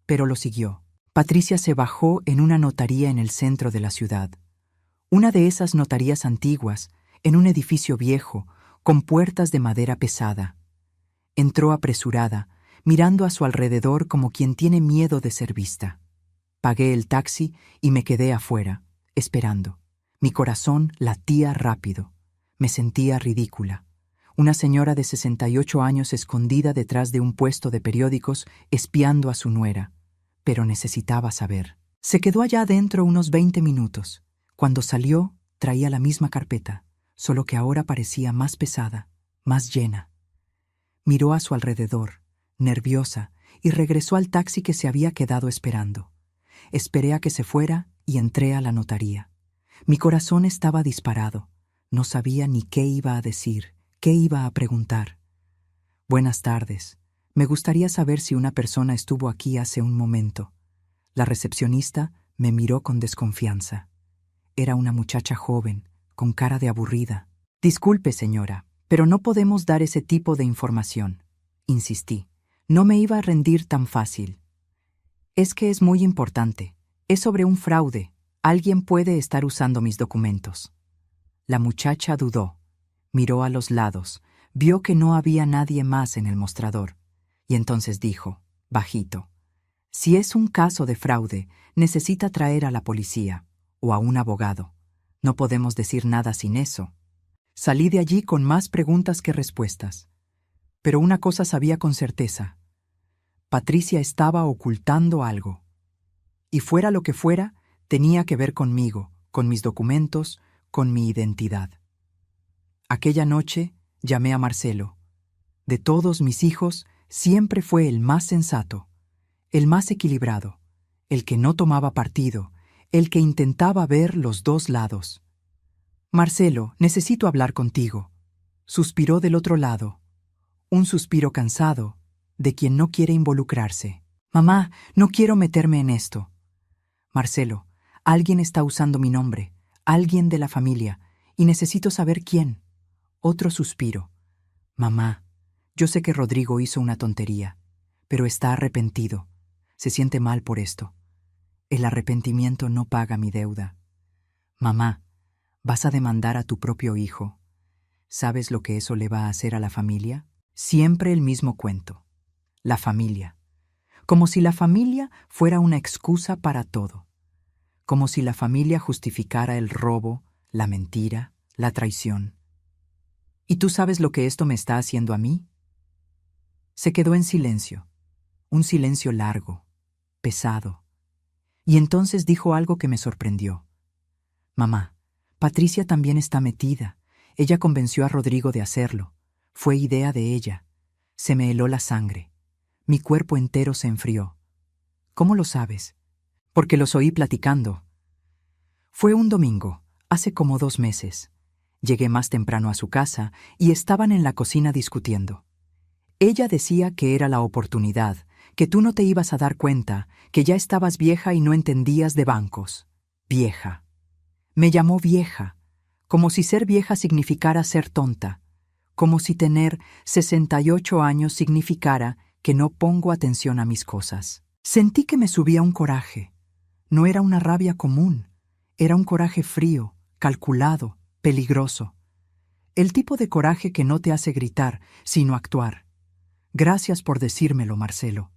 Pero lo siguió. Patricia se bajó en una notaría en el centro de la ciudad. Una de esas notarías antiguas, en un edificio viejo, con puertas de madera pesada. Entró apresurada, mirando a su alrededor como quien tiene miedo de ser vista. Pagué el taxi y me quedé afuera, esperando. Mi corazón latía rápido. Me sentía ridícula. Una señora de 68 años escondida detrás de un puesto de periódicos espiando a su nuera. Pero necesitaba saber. Se quedó allá adentro unos 20 minutos. Cuando salió, traía la misma carpeta, solo que ahora parecía más pesada, más llena. Miró a su alrededor, nerviosa, y regresó al taxi que se había quedado esperando. Esperé a que se fuera y entré a la notaría. Mi corazón estaba disparado. No sabía ni qué iba a decir, qué iba a preguntar. «Buenas tardes. Me gustaría saber si una persona estuvo aquí hace un momento». La recepcionista me miró con desconfianza. Era una muchacha joven, con cara de aburrida. «Disculpe, señora, pero no podemos dar ese tipo de información», insistí. No me iba a rendir tan fácil. «Es que es muy importante. Es sobre un fraude. Alguien puede estar usando mis documentos». La muchacha dudó. Miró a los lados. Vio que no había nadie más en el mostrador. Y entonces dijo, bajito: «Si es un caso de fraude, necesita traer a la policía o a un abogado. No podemos decir nada sin eso». Salí de allí con más preguntas que respuestas. Pero una cosa sabía con certeza. Patricia estaba ocultando algo. Y fuera lo que fuera, tenía que ver conmigo, con mis documentos, con mi identidad. Aquella noche llamé a Marcelo. De todos mis hijos, siempre fue el más sensato, el más equilibrado, el que no tomaba partido, el que intentaba ver los dos lados. «Marcelo, necesito hablar contigo», suspiró del otro lado. Un suspiro cansado, de quien no quiere involucrarse. «Mamá, no quiero meterme en esto». «Marcelo, Alguien está usando mi nombre, alguien de la familia, y necesito saber quién. Otro suspiro. Mamá, yo sé que Rodrigo hizo una tontería, pero está arrepentido. Se siente mal por esto. El arrepentimiento no paga mi deuda. Mamá, ¿vas a demandar a tu propio hijo? ¿Sabes lo que eso le va a hacer a la familia? Siempre el mismo cuento. La familia. Como si la familia fuera una excusa para todo. Como si la familia justificara el robo, la mentira, la traición. ¿Y tú sabes lo que esto me está haciendo a mí? Se quedó en silencio. Un silencio largo, pesado. Y entonces dijo algo que me sorprendió. Mamá, Patricia también está metida. Ella convenció a Rodrigo de hacerlo. Fue idea de ella. Se me heló la sangre. Mi cuerpo entero se enfrió. ¿Cómo lo sabes? Porque los oí platicando. Fue un domingo, hace como 2 meses. Llegué más temprano a su casa y estaban en la cocina discutiendo. Ella decía que era la oportunidad, que tú no te ibas a dar cuenta, que ya estabas vieja y no entendías de bancos. Vieja. Me llamó vieja, como si ser vieja significara ser tonta, como si tener 68 años significara que no pongo atención a mis cosas. Sentí que me subía un coraje. No era una rabia común, era un coraje frío, calculado, peligroso. El tipo de coraje que no te hace gritar, sino actuar. Gracias por decírmelo, Marcelo.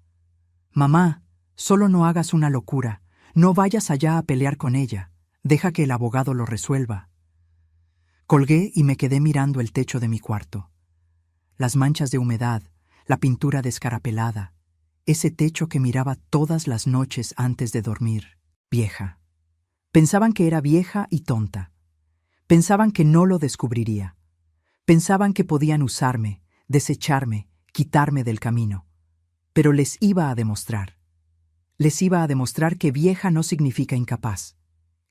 Mamá, solo no hagas una locura. No vayas allá a pelear con ella. Deja que el abogado lo resuelva. Colgué y me quedé mirando el techo de mi cuarto. Las manchas de humedad, la pintura descarapelada, ese techo que miraba todas las noches antes de dormir. Vieja. Pensaban que era vieja y tonta. Pensaban que no lo descubriría. Pensaban que podían usarme, desecharme, quitarme del camino. Pero les iba a demostrar. Les iba a demostrar que vieja no significa incapaz,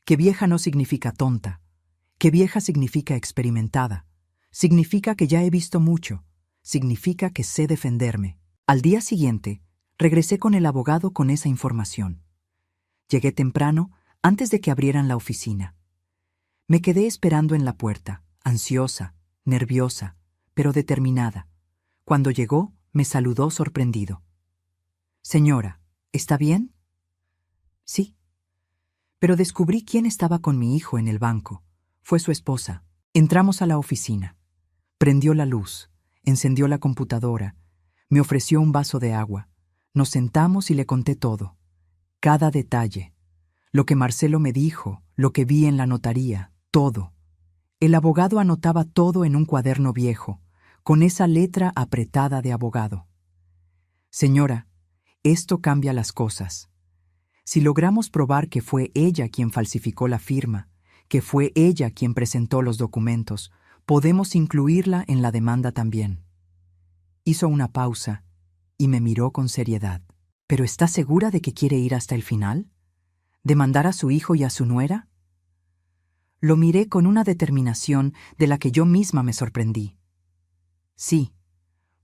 que vieja no significa tonta, que vieja significa experimentada, significa que ya he visto mucho, significa que sé defenderme. Al día siguiente, regresé con el abogado con esa información. Llegué temprano, antes de que abrieran la oficina. Me quedé esperando en la puerta, ansiosa, nerviosa, pero determinada. Cuando llegó, me saludó sorprendido. Señora, ¿está bien? Sí. Pero descubrí quién estaba con mi hijo en el banco. Fue su esposa. Entramos a la oficina. Prendió la luz, encendió la computadora, me ofreció un vaso de agua. Nos sentamos y le conté todo. Cada detalle. Lo que Marcelo me dijo, lo que vi en la notaría, todo. El abogado anotaba todo en un cuaderno viejo, con esa letra apretada de abogado. Señora, esto cambia las cosas. Si logramos probar que fue ella quien falsificó la firma, que fue ella quien presentó los documentos, podemos incluirla en la demanda también. Hizo una pausa y me miró con seriedad. ¿Pero está segura de que quiere ir hasta el final? ¿Demandar a su hijo y a su nuera? Lo miré con una determinación de la que yo misma me sorprendí. Sí,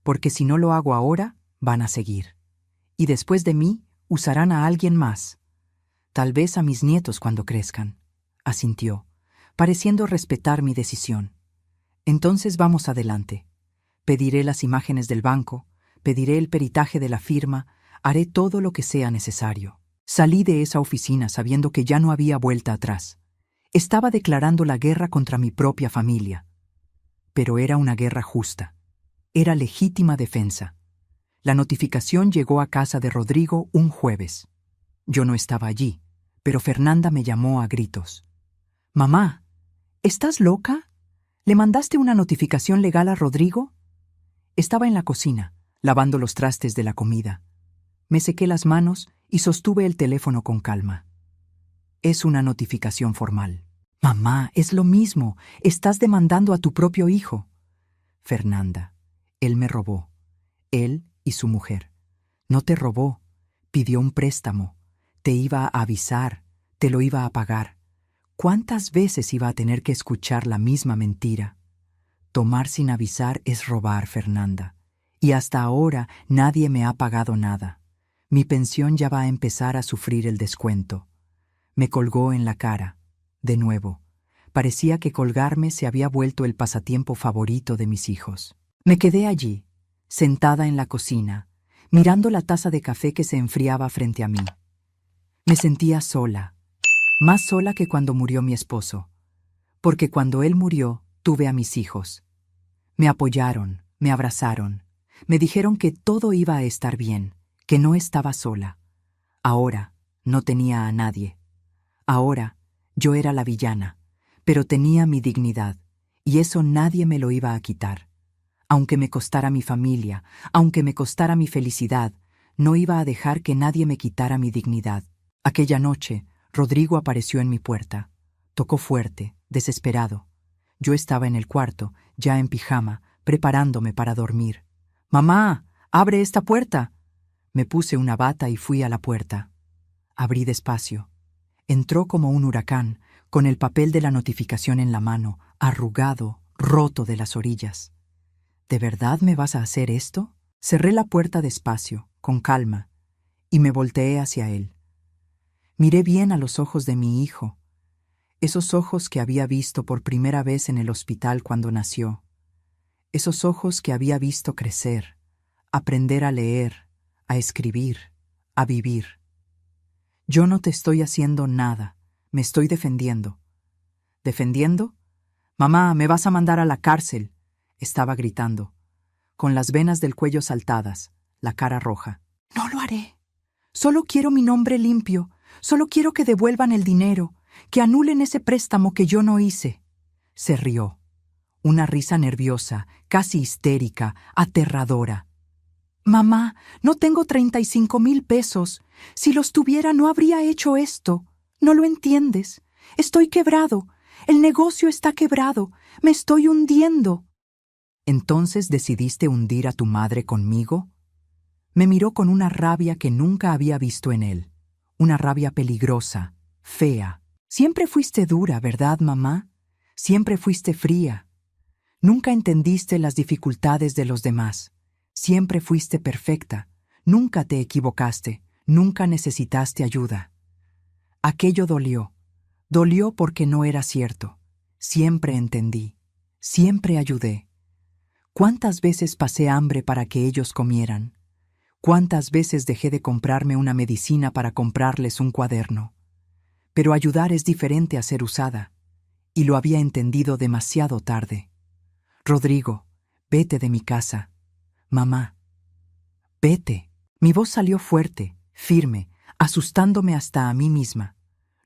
porque si no lo hago ahora, van a seguir. Y después de mí, usarán a alguien más. Tal vez a mis nietos cuando crezcan. Asintió, pareciendo respetar mi decisión. Entonces vamos adelante. Pediré las imágenes del banco, pediré el peritaje de la firma, haré todo lo que sea necesario. Salí de esa oficina sabiendo que ya no había vuelta atrás. Estaba declarando la guerra contra mi propia familia. Pero era una guerra justa. Era legítima defensa. La notificación llegó a casa de Rodrigo un jueves. Yo no estaba allí, pero Fernanda me llamó a gritos. «Mamá, ¿estás loca? ¿Le mandaste una notificación legal a Rodrigo?» Estaba en la cocina, lavando los trastes de la comida. Me sequé las manos y sostuve el teléfono con calma. Es una notificación formal. «Mamá, es lo mismo. Estás demandando a tu propio hijo». «Fernanda, él me robó. Él y su mujer. No te robó. Pidió un préstamo. Te iba a avisar. Te lo iba a pagar. ¿Cuántas veces iba a tener que escuchar la misma mentira? Tomar sin avisar es robar, Fernanda. Y hasta ahora nadie me ha pagado nada. Mi pensión ya va a empezar a sufrir el descuento. Me colgó en la cara, de nuevo. Parecía que colgarme se había vuelto el pasatiempo favorito de mis hijos. Me quedé allí, sentada en la cocina, mirando la taza de café que se enfriaba frente a mí. Me sentía sola, más sola que cuando murió mi esposo, porque cuando él murió tuve a mis hijos. Me apoyaron, me abrazaron, me dijeron que todo iba a estar bien, que no estaba sola. Ahora no tenía a nadie. Ahora yo era la villana, pero tenía mi dignidad, y eso nadie me lo iba a quitar. Aunque me costara mi familia, aunque me costara mi felicidad, no iba a dejar que nadie me quitara mi dignidad. Aquella noche, Rodrigo apareció en mi puerta. Tocó fuerte, desesperado. Yo estaba en el cuarto, ya en pijama, preparándome para dormir. «¡Mamá! ¡Abre esta puerta!». Me puse una bata y fui a la puerta. Abrí despacio. Entró como un huracán, con el papel de la notificación en la mano, arrugado, roto de las orillas. ¿De verdad me vas a hacer esto? Cerré la puerta despacio, con calma, y me volteé hacia él. Miré bien a los ojos de mi hijo, esos ojos que había visto por primera vez en el hospital cuando nació, esos ojos que había visto crecer, aprender a leer, a escribir, a vivir. Yo no te estoy haciendo nada, me estoy defendiendo. ¿Defendiendo? «Mamá, me vas a mandar a la cárcel», estaba gritando, con las venas del cuello saltadas, la cara roja. «No lo haré. Solo quiero mi nombre limpio, solo quiero que devuelvan el dinero, que anulen ese préstamo que yo no hice». Se rió, una risa nerviosa, casi histérica, aterradora. «Mamá, no tengo 35,000 pesos. Si los tuviera no habría hecho esto. ¿No lo entiendes? Estoy quebrado. El negocio está quebrado. Me estoy hundiendo». «¿Entonces decidiste hundir a tu madre conmigo?». Me miró con una rabia que nunca había visto en él. Una rabia peligrosa, fea. «Siempre fuiste dura, ¿verdad, mamá? Siempre fuiste fría. Nunca entendiste las dificultades de los demás. Siempre fuiste perfecta. Nunca te equivocaste. Nunca necesitaste ayuda». Aquello dolió. Dolió porque no era cierto. Siempre entendí. Siempre ayudé. ¿Cuántas veces pasé hambre para que ellos comieran? ¿Cuántas veces dejé de comprarme una medicina para comprarles un cuaderno? Pero ayudar es diferente a ser usada, y lo había entendido demasiado tarde. «Rodrigo, vete de mi casa. Mamá, vete». Mi voz salió fuerte, firme, asustándome hasta a mí misma.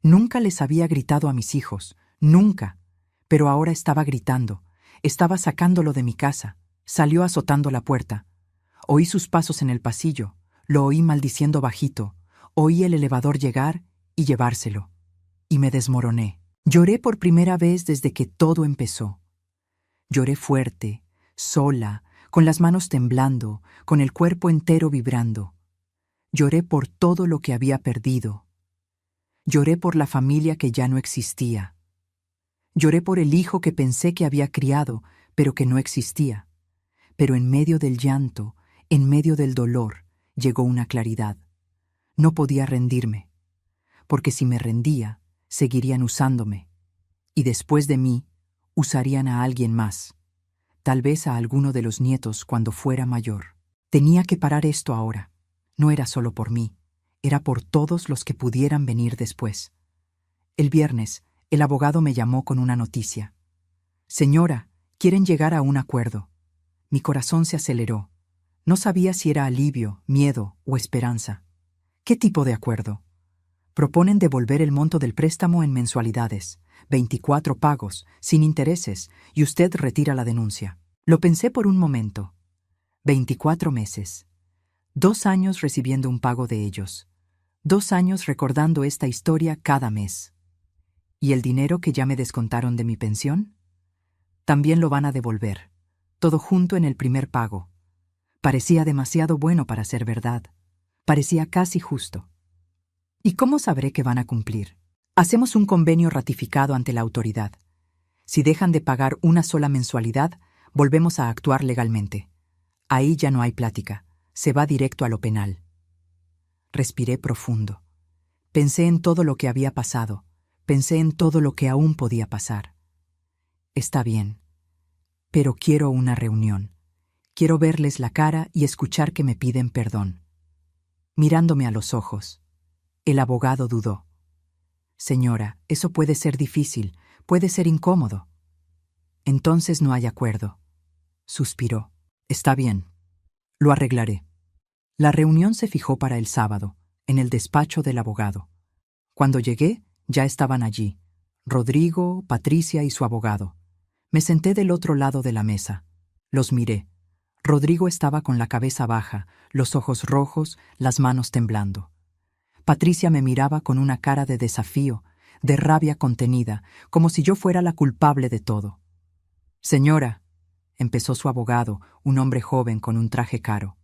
Nunca les había gritado a mis hijos, nunca, pero ahora estaba gritando, estaba sacándolo de mi casa. Salió azotando la puerta. Oí sus pasos en el pasillo, lo oí maldiciendo bajito, oí el elevador llegar y llevárselo. Y me desmoroné. Lloré por primera vez desde que todo empezó. Lloré fuerte, sola, con las manos temblando, con el cuerpo entero vibrando. Lloré por todo lo que había perdido. Lloré por la familia que ya no existía. Lloré por el hijo que pensé que había criado, pero que no existía. Pero en medio del llanto, en medio del dolor, llegó una claridad. No podía rendirme, porque si me rendía, seguirían usándome. Y después de mí, usarían a alguien más. Tal vez a alguno de los nietos cuando fuera mayor. Tenía que parar esto ahora. No era solo por mí, era por todos los que pudieran venir después. El viernes, el abogado me llamó con una noticia. «Señora, quieren llegar a un acuerdo». Mi corazón se aceleró. No sabía si era alivio, miedo o esperanza. ¿Qué tipo de acuerdo? Proponen devolver el monto del préstamo en mensualidades, 24 pagos, sin intereses, y usted retira la denuncia. Lo pensé por un momento. 24 meses. 2 años recibiendo un pago de ellos. 2 años recordando esta historia cada mes. ¿Y el dinero que ya me descontaron de mi pensión? También lo van a devolver. Todo junto en el primer pago. Parecía demasiado bueno para ser verdad. Parecía casi justo. ¿Y cómo sabré que van a cumplir? Hacemos un convenio ratificado ante la autoridad. Si dejan de pagar una sola mensualidad, volvemos a actuar legalmente. Ahí ya no hay plática. Se va directo a lo penal. Respiré profundo. Pensé en todo lo que había pasado. Pensé en todo lo que aún podía pasar. Está bien, pero quiero una reunión. Quiero verles la cara y escuchar que me piden perdón. Mirándome a los ojos, el abogado dudó. Señora, eso puede ser difícil, puede ser incómodo. Entonces no hay acuerdo. Suspiró. Está bien. Lo arreglaré. La reunión se fijó para el sábado, en el despacho del abogado. Cuando llegué, ya estaban allí, Rodrigo, Patricia y su abogado. Me senté del otro lado de la mesa. Los miré. Rodrigo estaba con la cabeza baja, los ojos rojos, las manos temblando. Patricia me miraba con una cara de desafío, de rabia contenida, como si yo fuera la culpable de todo. Señora, empezó su abogado, un hombre joven con un traje caro.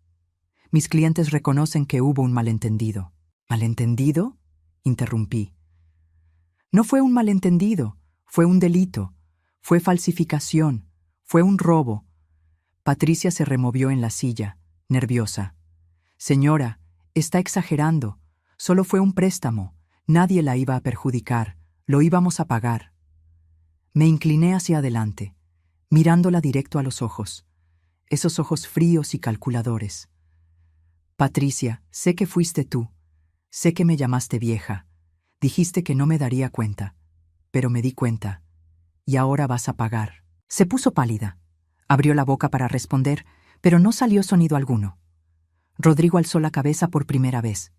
Mis clientes reconocen que hubo un malentendido. ¿Malentendido?, interrumpí. No fue un malentendido, fue un delito, fue falsificación, fue un robo. Patricia se removió en la silla, nerviosa. Señora, está exagerando. Solo fue un préstamo. Nadie la iba a perjudicar. Lo íbamos a pagar. Me incliné hacia adelante, mirándola directo a los ojos. Esos ojos fríos y calculadores. Patricia, sé que fuiste tú. Sé que me llamaste vieja. Dijiste que no me daría cuenta. Pero me di cuenta. Y ahora vas a pagar. Se puso pálida. Abrió la boca para responder, pero no salió sonido alguno. Rodrigo alzó la cabeza por primera vez.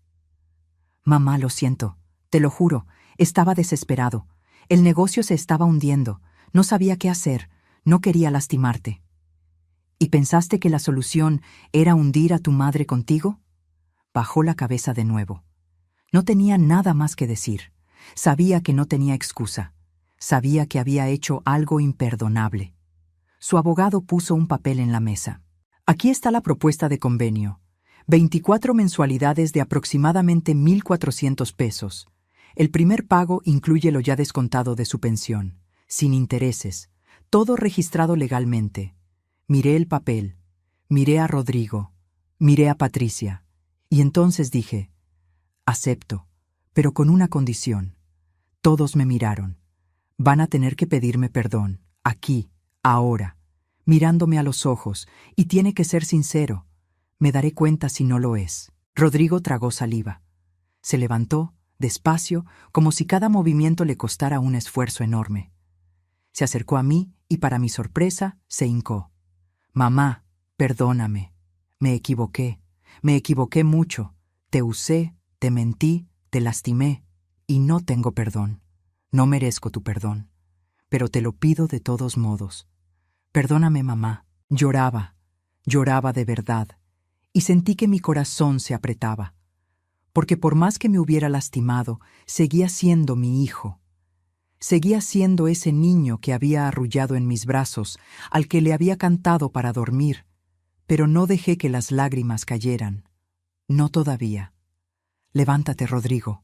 Mamá, lo siento. Te lo juro. Estaba desesperado. El negocio se estaba hundiendo. No sabía qué hacer. No quería lastimarte. ¿Y pensaste que la solución era hundir a tu madre contigo? Bajó la cabeza de nuevo. No tenía nada más que decir. Sabía que no tenía excusa. Sabía que había hecho algo imperdonable. Su abogado puso un papel en la mesa. Aquí está la propuesta de convenio. 24 mensualidades de aproximadamente 1,400 pesos. El primer pago incluye lo ya descontado de su pensión, sin intereses, todo registrado legalmente. Miré el papel, miré a Rodrigo, miré a Patricia, y entonces dije, acepto, pero con una condición. Todos me miraron. Van a tener que pedirme perdón, aquí, ahora, mirándome a los ojos, y tiene que ser sincero. Me daré cuenta si no lo es. Rodrigo tragó saliva. Se levantó, despacio, como si cada movimiento le costara un esfuerzo enorme. Se acercó a mí y, para mi sorpresa, se hincó. Mamá, perdóname. Me equivoqué mucho. Te usé, te mentí, te lastimé, y no tengo perdón. No merezco tu perdón, pero te lo pido de todos modos. Perdóname, mamá. Lloraba de verdad, y sentí que mi corazón se apretaba, porque por más que me hubiera lastimado, seguía siendo mi hijo. Seguía siendo ese niño que había arrullado en mis brazos, al que le había cantado para dormir, pero no dejé que las lágrimas cayeran. No todavía. Levántate, Rodrigo.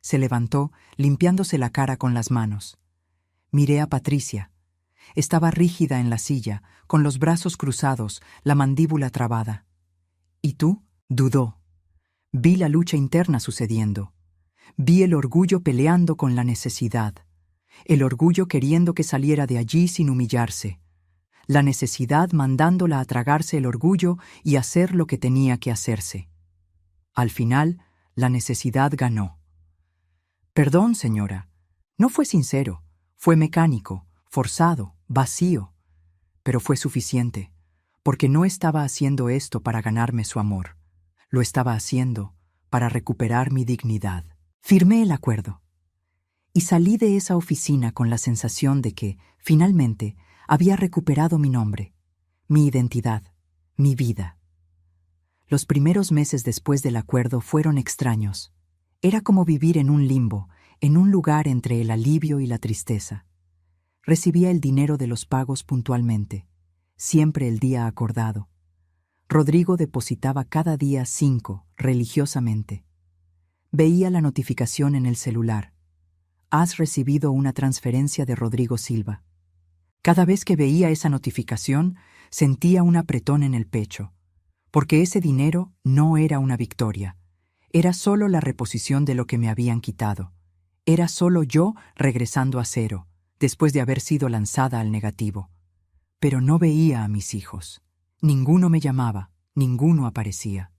Se levantó, limpiándose la cara con las manos. Miré a Patricia. Estaba rígida en la silla, con los brazos cruzados, la mandíbula trabada. ¿Y tú? Dudó. Vi la lucha interna sucediendo. Vi el orgullo peleando con la necesidad. El orgullo queriendo que saliera de allí sin humillarse. La necesidad mandándola a tragarse el orgullo y hacer lo que tenía que hacerse. Al final, la necesidad ganó. Perdón, señora. No fue sincero. Fue mecánico, forzado, vacío. Pero fue suficiente, porque no estaba haciendo esto para ganarme su amor. Lo estaba haciendo para recuperar mi dignidad. Firmé el acuerdo. Y salí de esa oficina con la sensación de que, finalmente, había recuperado mi nombre, mi identidad, mi vida. Los primeros meses después del acuerdo fueron extraños. Era como vivir en un limbo, en un lugar entre el alivio y la tristeza. Recibía el dinero de los pagos puntualmente, siempre el día acordado. Rodrigo depositaba cada día 5, religiosamente. Veía la notificación en el celular. Has recibido una transferencia de Rodrigo Silva. Cada vez que veía esa notificación, sentía un apretón en el pecho, porque ese dinero no era una victoria, Era solo la reposición de lo que me habían quitado. Era solo yo regresando a cero, después de haber sido lanzada al negativo. Pero no veía a mis hijos. Ninguno me llamaba, ninguno aparecía.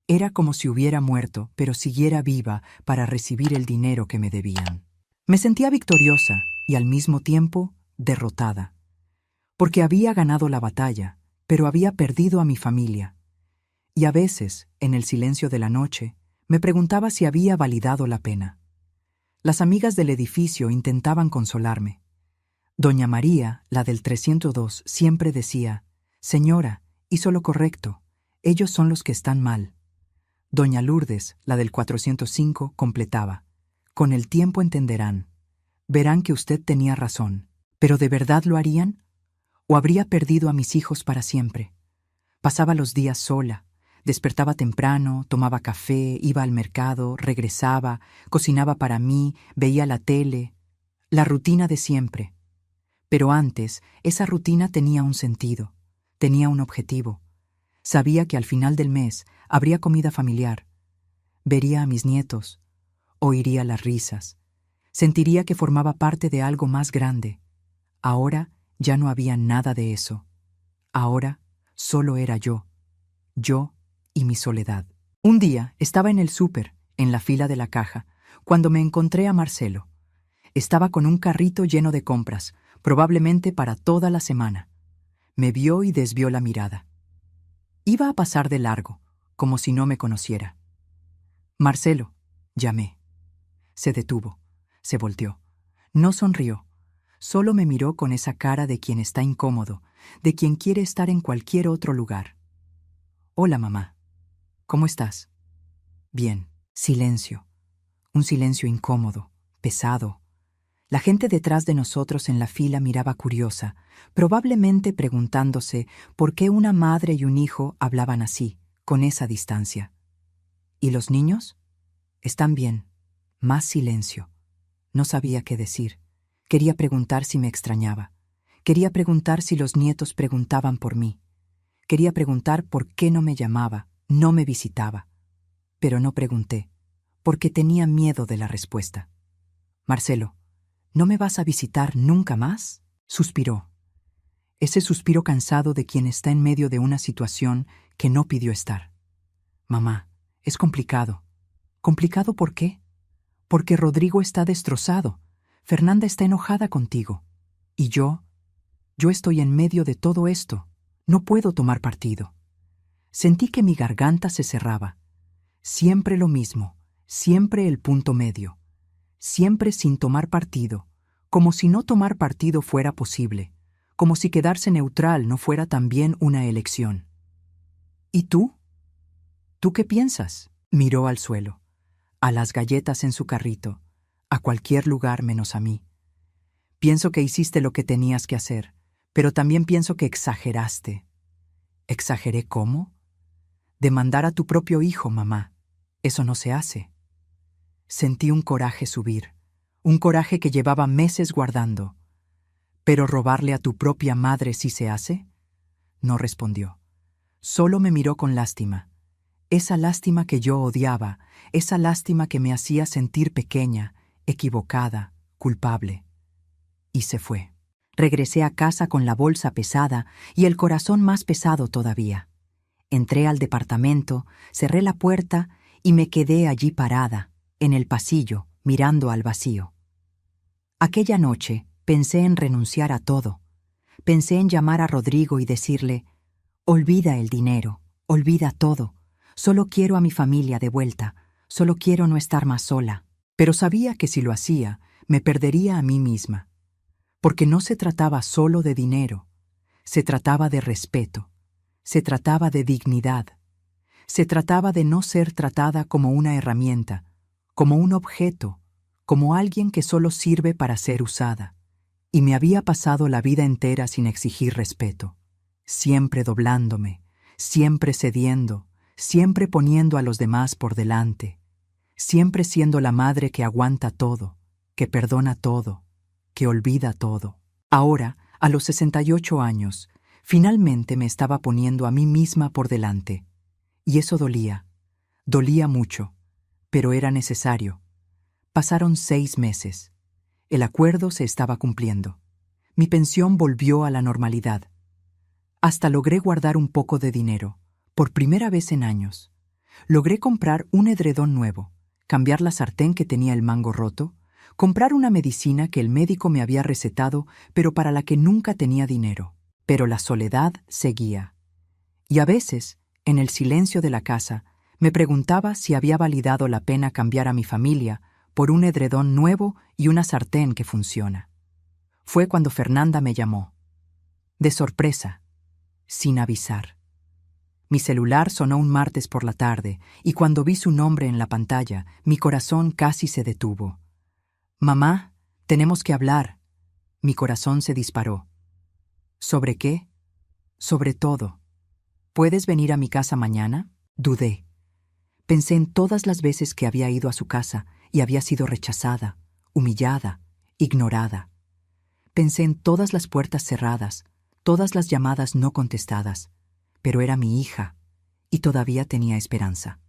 Era como si hubiera muerto, pero siguiera viva para recibir el dinero que me debían. Me sentía victoriosa y al mismo tiempo derrotada, porque había ganado la batalla, pero había perdido a mi familia. Y a veces, en el silencio de la noche, me preguntaba si había validado la pena. Las amigas del edificio intentaban consolarme. Doña María, la del 302, siempre decía: «Señora, hizo lo correcto. Ellos son los que están mal». Doña Lourdes, la del 405, completaba: «Con el tiempo entenderán. Verán que usted tenía razón. ¿Pero de verdad lo harían? ¿O habría perdido a mis hijos para siempre?» Pasaba los días sola. Despertaba temprano, tomaba café, iba al mercado, regresaba, cocinaba para mí, veía la tele. La rutina de siempre. Pero antes, esa rutina tenía un sentido, tenía un objetivo. Sabía que al final del mes habría comida familiar. Vería a mis nietos, oiría las risas. Sentiría que formaba parte de algo más grande. Ahora ya no había nada de eso. Ahora solo era yo y mi soledad. Un día estaba en el súper, en la fila de la caja, cuando me encontré a Marcelo. Estaba con un carrito lleno de compras, probablemente para toda la semana. Me vio y desvió la mirada. Iba a pasar de largo, como si no me conociera. «Marcelo», llamé. Se detuvo, se volteó. No sonrió, solo me miró con esa cara de quien está incómodo, de quien quiere estar en cualquier otro lugar. «Hola, mamá. ¿Cómo estás?» «Bien». Silencio. Un silencio incómodo, pesado. La gente detrás de nosotros en la fila miraba curiosa, probablemente preguntándose por qué una madre y un hijo hablaban así, con esa distancia. ¿Y los niños? «Están bien». Más silencio. No sabía qué decir. Quería preguntar si me extrañaba. Quería preguntar si los nietos preguntaban por mí. Quería preguntar por qué no me llamaba, no me visitaba. Pero no pregunté, porque tenía miedo de la respuesta. «Marcelo, ¿no me vas a visitar nunca más?», suspiró. Ese suspiro cansado de quien está en medio de una situación que no pidió estar. «Mamá, es complicado». «¿Complicado por qué?» «Porque Rodrigo está destrozado. Fernanda está enojada contigo. Y yo estoy en medio de todo esto. No puedo tomar partido». Sentí que mi garganta se cerraba. Siempre lo mismo, siempre el punto medio. Siempre sin tomar partido, como si no tomar partido fuera posible, como si quedarse neutral no fuera también una elección. «¿Y tú? ¿Tú qué piensas?», miró al suelo, a las galletas en su carrito, a cualquier lugar menos a mí. «Pienso que hiciste lo que tenías que hacer, pero también pienso que exageraste». «¿Exageré cómo?». «Demandar a tu propio hijo, mamá. Eso no se hace». Sentí un coraje subir, un coraje que llevaba meses guardando. «¿Pero robarle a tu propia madre sí se hace?». No respondió. Solo me miró con lástima. Esa lástima que yo odiaba, esa lástima que me hacía sentir pequeña, equivocada, culpable. Y se fue. Regresé a casa con la bolsa pesada y el corazón más pesado todavía. Entré al departamento, cerré la puerta y me quedé allí parada, en el pasillo, mirando al vacío. Aquella noche pensé en renunciar a todo. Pensé en llamar a Rodrigo y decirle: «Olvida el dinero, olvida todo. Solo quiero a mi familia de vuelta, solo quiero no estar más sola». Pero sabía que si lo hacía, me perdería a mí misma. Porque no se trataba solo de dinero, se trataba de respeto, se trataba de dignidad, se trataba de no ser tratada como una herramienta, como un objeto, como alguien que solo sirve para ser usada. Y me había pasado la vida entera sin exigir respeto, siempre doblándome, siempre cediendo, siempre poniendo a los demás por delante, siempre siendo la madre que aguanta todo, que perdona todo, que olvida todo. Ahora, a los 68 años, finalmente me estaba poniendo a mí misma por delante. Y eso dolía mucho, pero era necesario. Pasaron 6 meses. El acuerdo se estaba cumpliendo. Mi pensión volvió a la normalidad. Hasta logré guardar un poco de dinero, por primera vez en años. Logré comprar un edredón nuevo, cambiar la sartén que tenía el mango roto, comprar una medicina que el médico me había recetado, pero para la que nunca tenía dinero. Pero la soledad seguía. Y a veces, en el silencio de la casa, me preguntaba si había validado la pena cambiar a mi familia por un edredón nuevo y una sartén que funciona. Fue cuando Fernanda me llamó. De sorpresa, sin avisar. Mi celular sonó un martes por la tarde, y cuando vi su nombre en la pantalla, mi corazón casi se detuvo. «Mamá, tenemos que hablar». Mi corazón se disparó. «¿Sobre qué?» «Sobre todo». «¿Puedes venir a mi casa mañana?» Dudé. Pensé en todas las veces que había ido a su casa y había sido rechazada, humillada, ignorada. Pensé en todas las puertas cerradas, todas las llamadas no contestadas, pero era mi hija y todavía tenía esperanza.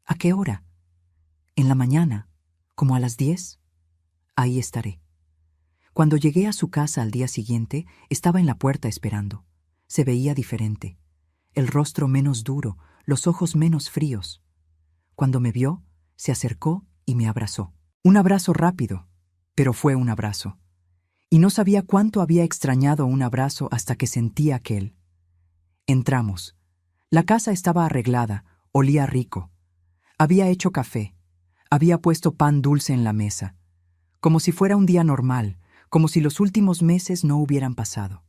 ¿A qué hora? ¿En la mañana? ¿Como a las 10? Ahí estaré. Cuando llegué a su casa al día siguiente, estaba en la puerta esperando. Se veía diferente. El rostro menos duro, los ojos menos fríos. Cuando me vio, se acercó y me abrazó. Un abrazo rápido, pero fue un abrazo. Y no sabía cuánto había extrañado un abrazo hasta que sentí aquel. Entramos. La casa estaba arreglada, olía rico. Había hecho café. Había puesto pan dulce en la mesa. Como si fuera un día normal, como si los últimos meses no hubieran pasado.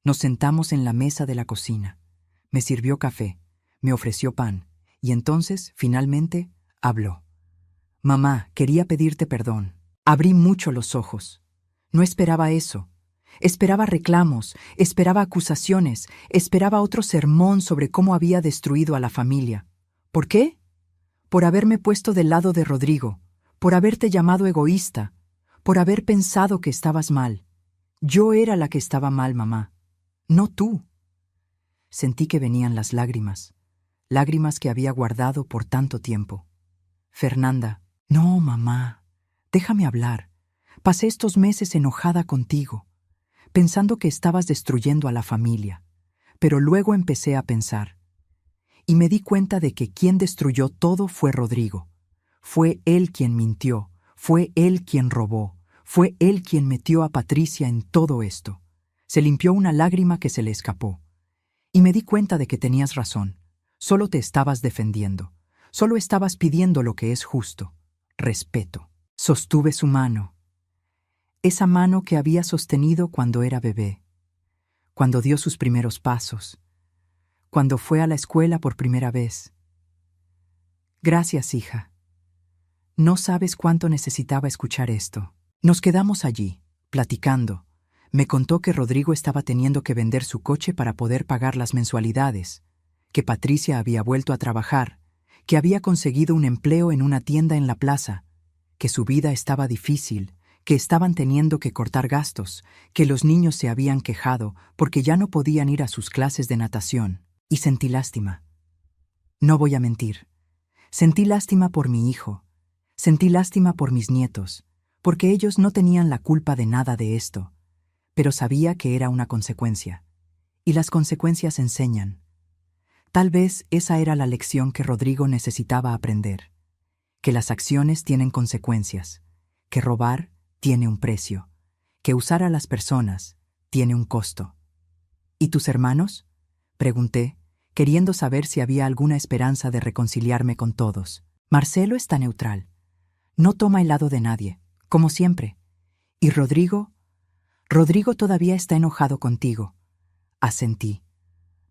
Nos sentamos en la mesa de la cocina. Me sirvió café, me ofreció pan, y entonces, finalmente, habló. «Mamá, quería pedirte perdón». Abrí mucho los ojos. No esperaba eso. Esperaba reclamos, esperaba acusaciones, esperaba otro sermón sobre cómo había destruido a la familia. ¿Por qué? Por haberme puesto del lado de Rodrigo, por haberte llamado egoísta, por haber pensado que estabas mal. Yo era la que estaba mal, mamá, no tú. Sentí que venían las lágrimas, lágrimas que había guardado por tanto tiempo. Fernanda, no, mamá, déjame hablar. Pasé estos meses enojada contigo, pensando que estabas destruyendo a la familia, pero luego empecé a pensar, y me di cuenta de que quien destruyó todo fue Rodrigo. Fue él quien mintió, fue él quien robó, fue él quien metió a Patricia en todo esto. Se limpió una lágrima que se le escapó. Y me di cuenta de que tenías razón. Solo te estabas defendiendo. Solo estabas pidiendo lo que es justo. Respeto. Sostuve su mano. Esa mano que había sostenido cuando era bebé. Cuando dio sus primeros pasos. Cuando fue a la escuela por primera vez. Gracias, hija. No sabes cuánto necesitaba escuchar esto. Nos quedamos allí, platicando. Me contó que Rodrigo estaba teniendo que vender su coche para poder pagar las mensualidades, que Patricia había vuelto a trabajar, que había conseguido un empleo en una tienda en la plaza, que su vida estaba difícil, que estaban teniendo que cortar gastos, que los niños se habían quejado porque ya no podían ir a sus clases de natación, y sentí lástima. No voy a mentir. Sentí lástima por mi hijo, sentí lástima por mis nietos, porque ellos no tenían la culpa de nada de esto. Pero sabía que era una consecuencia, y las consecuencias enseñan. Tal vez esa era la lección que Rodrigo necesitaba aprender, que las acciones tienen consecuencias, que robar tiene un precio, que usar a las personas tiene un costo. ¿Y tus hermanos?, pregunté, queriendo saber si había alguna esperanza de reconciliarme con todos. Marcelo está neutral. No toma el lado de nadie, como siempre. ¿Y Rodrigo? Rodrigo todavía está enojado contigo. Asentí.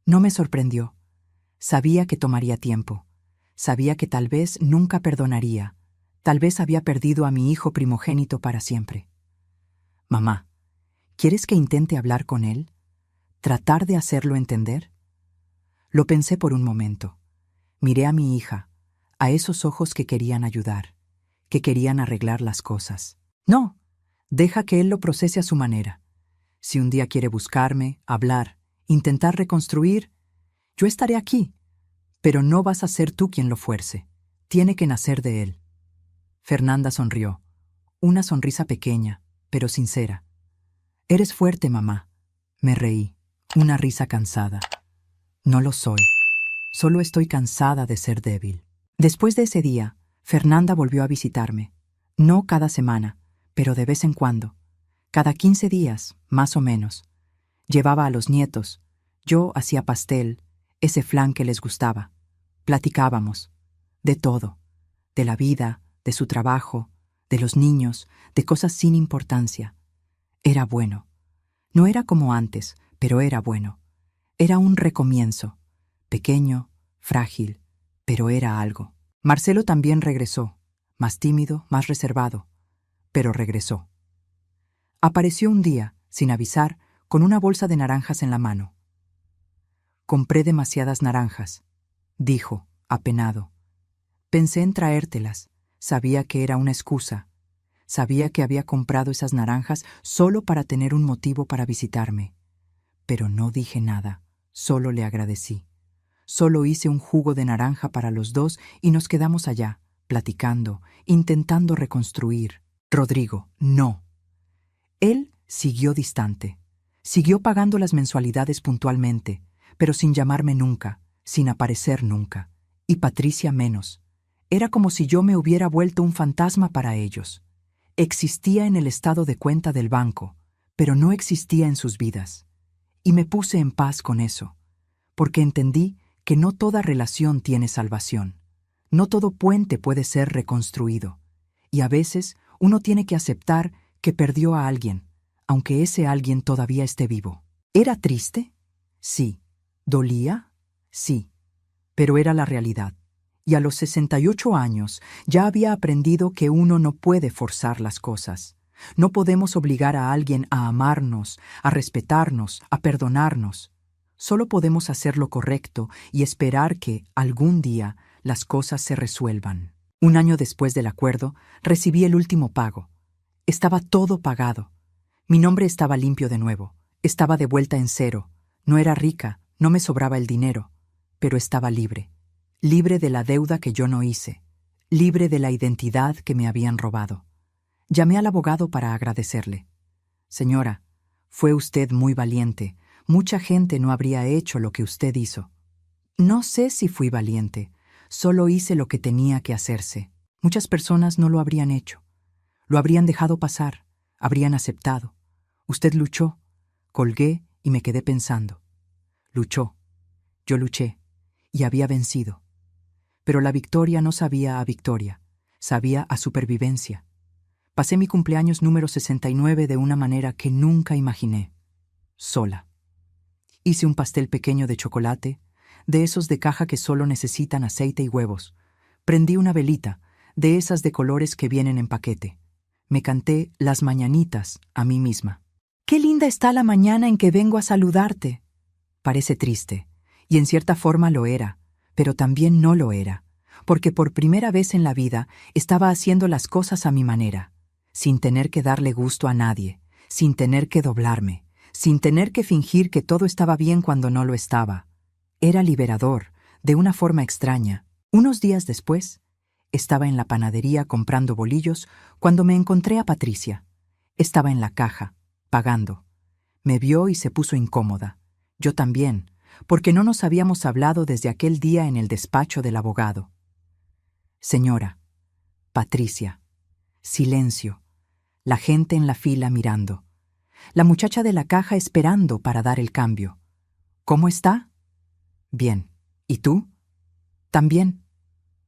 No me sorprendió. Sabía que tomaría tiempo. Sabía que tal vez nunca perdonaría. Tal vez había perdido a mi hijo primogénito para siempre. Mamá, ¿quieres que intente hablar con él? ¿Tratar de hacerlo entender? Lo pensé por un momento. Miré a mi hija, a esos ojos que querían ayudar, que querían arreglar las cosas. No. Deja que él lo procese a su manera. Si un día quiere buscarme, hablar, intentar reconstruir, yo estaré aquí. Pero no vas a ser tú quien lo fuerce. Tiene que nacer de él. Fernanda sonrió. Una sonrisa pequeña, pero sincera. Eres fuerte, mamá. Me reí. Una risa cansada. No lo soy. Solo estoy cansada de ser débil. Después de ese día, Fernanda volvió a visitarme. No cada semana, pero de vez en cuando. Cada 15 días, más o menos. Llevaba a los nietos. Yo hacía pastel, ese flan que les gustaba. Platicábamos. De todo. De la vida, de su trabajo, de los niños, de cosas sin importancia. Era bueno. No era como antes, pero era bueno. Era un recomienzo. Pequeño, frágil, pero era algo. Marcelo también regresó, más tímido, más reservado, pero regresó. Apareció un día, sin avisar, con una bolsa de naranjas en la mano. Compré demasiadas naranjas, dijo, apenado. Pensé en traértelas. Sabía que era una excusa. Sabía que había comprado esas naranjas solo para tener un motivo para visitarme. Pero no dije nada, solo le agradecí. Solo hice un jugo de naranja para los dos y nos quedamos allá, platicando, intentando reconstruir. Rodrigo, no. Él siguió distante. Siguió pagando las mensualidades puntualmente, pero sin llamarme nunca, sin aparecer nunca. Y Patricia menos. Era como si yo me hubiera vuelto un fantasma para ellos. Existía en el estado de cuenta del banco, pero no existía en sus vidas. Y me puse en paz con eso, porque entendí que no toda relación tiene salvación. No todo puente puede ser reconstruido. Y a veces uno tiene que aceptar que perdió a alguien, aunque ese alguien todavía esté vivo. ¿Era triste? Sí. ¿Dolía? Sí. Pero era la realidad. Y a los 68 años ya había aprendido que uno no puede forzar las cosas. No podemos obligar a alguien a amarnos, a respetarnos, a perdonarnos. Solo podemos hacer lo correcto y esperar que, algún día, las cosas se resuelvan. Un año después del acuerdo, recibí el último pago. Estaba todo pagado. Mi nombre estaba limpio de nuevo. Estaba de vuelta en cero. No era rica, no me sobraba el dinero, pero estaba libre. Libre de la deuda que yo no hice. Libre de la identidad que me habían robado. Llamé al abogado para agradecerle. Señora, fue usted muy valiente. Mucha gente no habría hecho lo que usted hizo. No sé si fui valiente. Solo hice lo que tenía que hacerse. Muchas personas no lo habrían hecho. Lo habrían dejado pasar. Habrían aceptado. Usted luchó. Colgué y me quedé pensando. Luchó. Yo luché. Y había vencido. Pero la victoria no sabía a victoria. Sabía a supervivencia. Pasé mi cumpleaños número 69 de una manera que nunca imaginé. Sola. Hice un pastel pequeño de chocolate, de esos de caja que solo necesitan aceite y huevos. Prendí una velita, de esas de colores que vienen en paquete. Me canté las mañanitas a mí misma. ¡Qué linda está la mañana en que vengo a saludarte! Parece triste, y en cierta forma lo era, pero también no lo era, porque por primera vez en la vida estaba haciendo las cosas a mi manera, sin tener que darle gusto a nadie, sin tener que doblarme, sin tener que fingir que todo estaba bien cuando no lo estaba. Era liberador, de una forma extraña. Unos días después, estaba en la panadería comprando bolillos cuando me encontré a Patricia. Estaba en la caja, pagando. Me vio y se puso incómoda. Yo también, porque no nos habíamos hablado desde aquel día en el despacho del abogado. Señora, Patricia, silencio, la gente en la fila mirando, la muchacha de la caja esperando para dar el cambio. ¿Cómo está? Bien. ¿Y tú? También.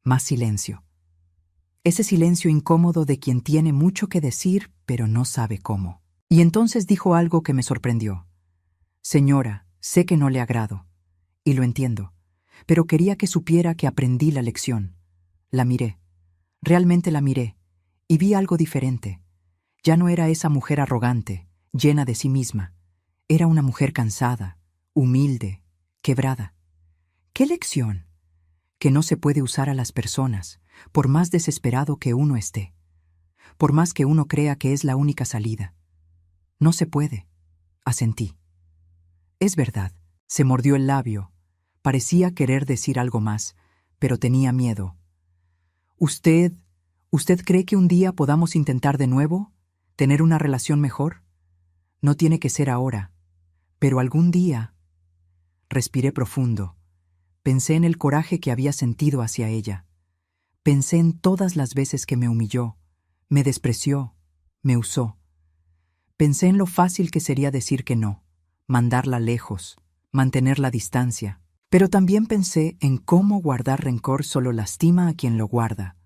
Más silencio. Ese silencio incómodo de quien tiene mucho que decir, pero no sabe cómo. Y entonces dijo algo que me sorprendió. Señora, sé que no le agrado, y lo entiendo, pero quería que supiera que aprendí la lección. La miré, realmente la miré, y vi algo diferente. Ya no era esa mujer arrogante, llena de sí misma. Era una mujer cansada, humilde, quebrada. ¿Qué lección? Que no se puede usar a las personas, por más desesperado que uno esté, por más que uno crea que es la única salida. No se puede. Asentí. Es verdad, se mordió el labio. Parecía querer decir algo más, pero tenía miedo. ¿Usted, usted cree que un día podamos intentar de nuevo? ¿Tener una relación mejor? No tiene que ser ahora, pero algún día. Respiré profundo. Pensé en el coraje que había sentido hacia ella. Pensé en todas las veces que me humilló, me despreció, me usó. Pensé en lo fácil que sería decir que no, mandarla lejos, mantener la distancia. Pero también pensé en cómo guardar rencor solo lastima a quien lo guarda.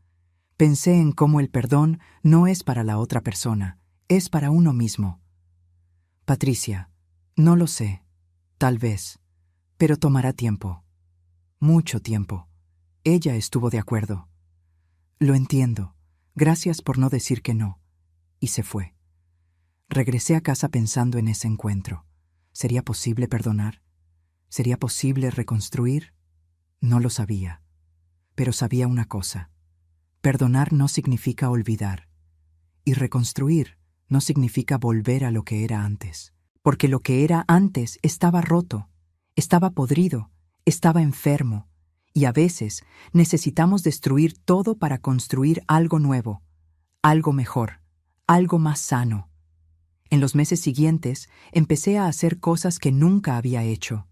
Pensé en cómo el perdón no es para la otra persona, es para uno mismo. Patricia, no lo sé, tal vez, pero tomará tiempo. Mucho tiempo. Ella estuvo de acuerdo. Lo entiendo. Gracias por no decir que no. Y se fue. Regresé a casa pensando en ese encuentro. ¿Sería posible perdonar? ¿Sería posible reconstruir? No lo sabía. Pero sabía una cosa. Perdonar no significa olvidar. Y reconstruir no significa volver a lo que era antes. Porque lo que era antes estaba roto, estaba podrido, estaba enfermo. Y a veces necesitamos destruir todo para construir algo nuevo, algo mejor, algo más sano. En los meses siguientes empecé a hacer cosas que nunca había hecho.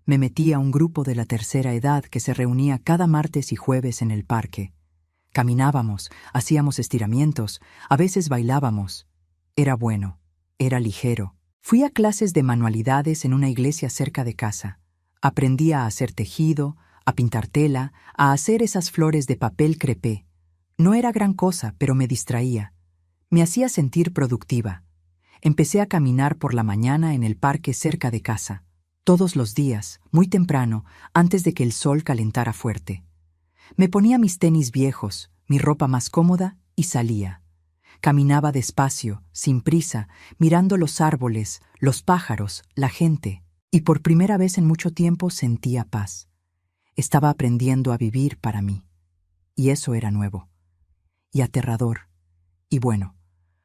Me metí a un grupo de la tercera edad que se reunía cada martes y jueves en el parque. Caminábamos, hacíamos estiramientos, a veces bailábamos. Era bueno, era ligero. Fui a clases de manualidades en una iglesia cerca de casa. Aprendí a hacer tejido, a pintar tela, a hacer esas flores de papel crepé. No era gran cosa, pero me distraía. Me hacía sentir productiva. Empecé a caminar por la mañana en el parque cerca de casa. Todos los días, muy temprano, antes de que el sol calentara fuerte. Me ponía mis tenis viejos, mi ropa más cómoda y salía. Caminaba despacio, sin prisa, mirando los árboles, los pájaros, la gente, y por primera vez en mucho tiempo sentía paz. Estaba aprendiendo a vivir para mí. Y eso era nuevo. Y aterrador. Y bueno,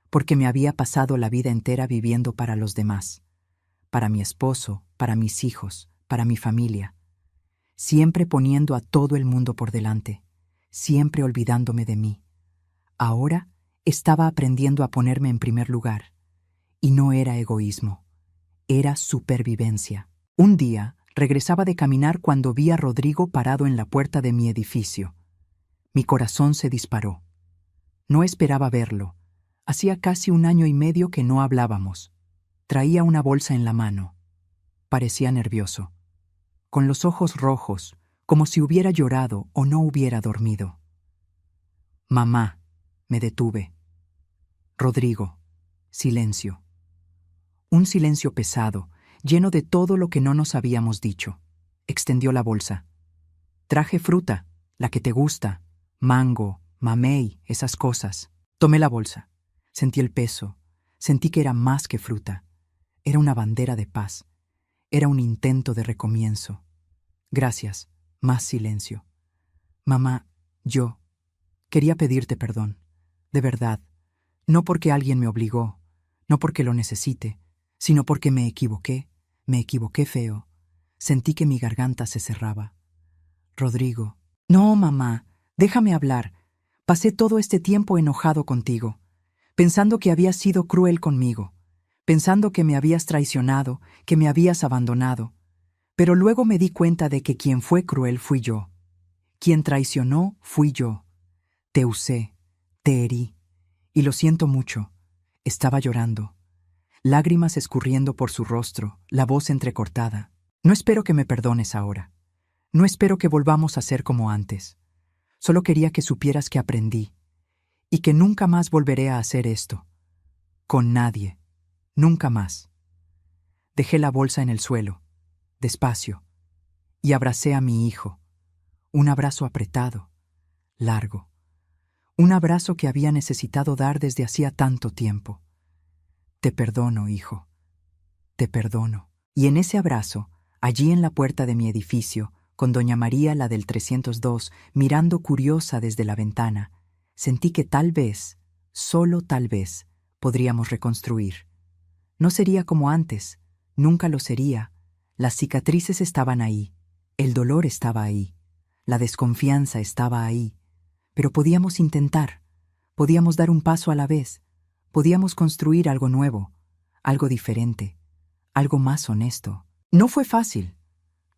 porque me había pasado la vida entera viviendo para los demás. Para mi esposo, para mis hijos, para mi familia. Siempre poniendo a todo el mundo por delante. Siempre olvidándome de mí. Ahora estaba aprendiendo a ponerme en primer lugar. Y no era egoísmo. Era supervivencia. Un día regresaba de caminar cuando vi a Rodrigo parado en la puerta de mi edificio. Mi corazón se disparó. No esperaba verlo. Hacía casi 1 año y medio que no hablábamos. Traía una bolsa en la mano. Parecía nervioso. Con los ojos rojos, como si hubiera llorado o no hubiera dormido. Mamá, me detuve. Rodrigo, silencio. Un silencio pesado, lleno de todo lo que no nos habíamos dicho. Extendió la bolsa. Traje fruta, la que te gusta, mango, mamey, esas cosas. Tomé la bolsa. Sentí el peso. Sentí que era más que fruta. Era una bandera de paz. Era un intento de recomienzo. Gracias. Más silencio. Mamá, yo quería pedirte perdón. De verdad. No porque alguien me obligó, no porque lo necesite, sino porque me equivoqué feo. Sentí que mi garganta se cerraba. Rodrigo. No, mamá, déjame hablar. Pasé todo este tiempo enojado contigo, pensando que habías sido cruel conmigo, pensando que me habías traicionado, que me habías abandonado. Pero luego me di cuenta de que quien fue cruel fui yo. Quien traicionó fui yo. Te usé, te herí, y lo siento mucho. Estaba llorando. Lágrimas escurriendo por su rostro, la voz entrecortada. No espero que me perdones ahora. No espero que volvamos a ser como antes. Solo quería que supieras que aprendí y que nunca más volveré a hacer esto. Con nadie. Nunca más. Dejé la bolsa en el suelo, despacio, y abracé a mi hijo. Un abrazo apretado, largo. Un abrazo que había necesitado dar desde hacía tanto tiempo. Te perdono, hijo. Te perdono. Y en ese abrazo, allí en la puerta de mi edificio, con doña María, la del 302, mirando curiosa desde la ventana, sentí que tal vez, solo tal vez, podríamos reconstruir. No sería como antes, nunca lo sería. Las cicatrices estaban ahí, el dolor estaba ahí, la desconfianza estaba ahí, Pero podíamos intentar, podíamos dar un paso a la vez, podíamos construir algo nuevo, algo diferente, algo más honesto. No fue fácil,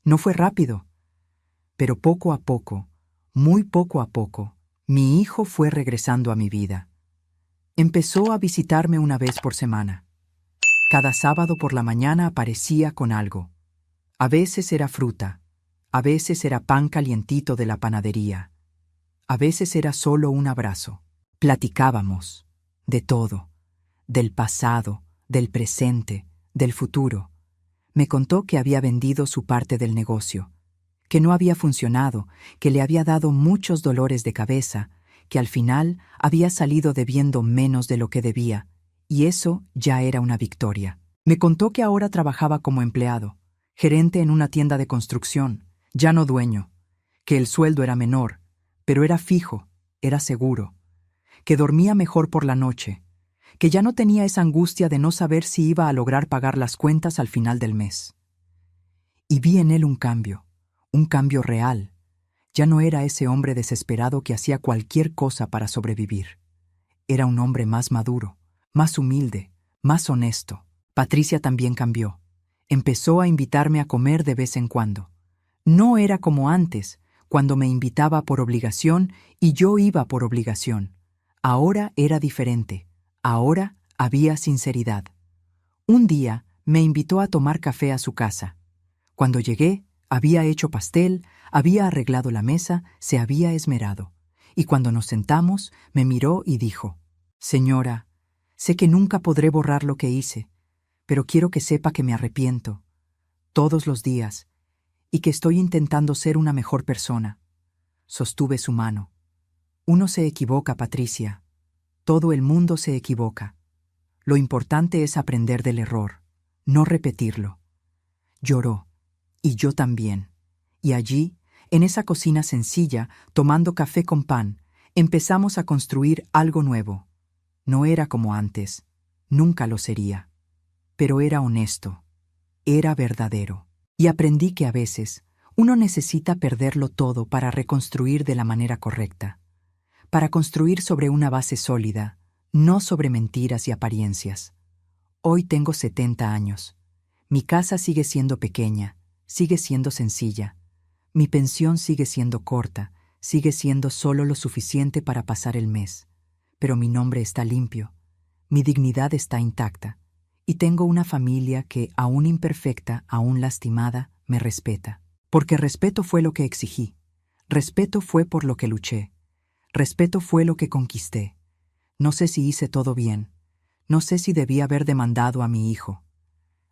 no fue rápido, pero poco a poco, muy poco a poco, mi hijo fue regresando a mi vida. Empezó a visitarme una vez por semana. Cada sábado por la mañana aparecía con algo. A veces era fruta, a veces era pan calientito de la panadería, a veces era solo un abrazo. Platicábamos de todo, del pasado, del presente, del futuro. Me contó que había vendido su parte del negocio, que no había funcionado, que le había dado muchos dolores de cabeza, que al final había salido debiendo menos de lo que debía, y eso ya era una victoria. Me contó que ahora trabajaba como empleado, gerente en una tienda de construcción, ya no dueño, que el sueldo era menor, pero era fijo, era seguro, que dormía mejor por la noche, que ya no tenía esa angustia de no saber si iba a lograr pagar las cuentas al final del mes. Y vi en él un cambio real. Ya no era ese hombre desesperado que hacía cualquier cosa para sobrevivir. Era un hombre más maduro, más humilde, más honesto. Patricia también cambió. Empezó a invitarme a comer de vez en cuando. No era como antes, cuando me invitaba por obligación y yo iba por obligación. Ahora era diferente. Ahora había sinceridad. Un día me invitó a tomar café a su casa. Cuando llegué, había hecho pastel, había arreglado la mesa, se había esmerado. Y cuando nos sentamos, me miró y dijo: «Señora, sé que nunca podré borrar lo que hice, pero quiero que sepa que me arrepiento, todos los días, y que estoy intentando ser una mejor persona». Sostuve su mano. «Uno se equivoca, Patricia. Todo el mundo se equivoca. Lo importante es aprender del error, no repetirlo». Lloró, y yo también. Y allí, en esa cocina sencilla, tomando café con pan, empezamos a construir algo nuevo. No era como antes, nunca lo sería. Pero era honesto, era verdadero. Y aprendí que a veces uno necesita perderlo todo para reconstruir de la manera correcta, para construir sobre una base sólida, no sobre mentiras y apariencias. Hoy tengo 70 años. Mi casa sigue siendo pequeña, sigue siendo sencilla. Mi pensión sigue siendo corta, sigue siendo solo lo suficiente para pasar el mes. Pero mi nombre está limpio, mi dignidad está intacta, y tengo una familia que, aún imperfecta, aún lastimada, me respeta. Porque respeto fue lo que exigí, respeto fue por lo que luché, respeto fue lo que conquisté. No sé si hice todo bien, no sé si debí haber demandado a mi hijo.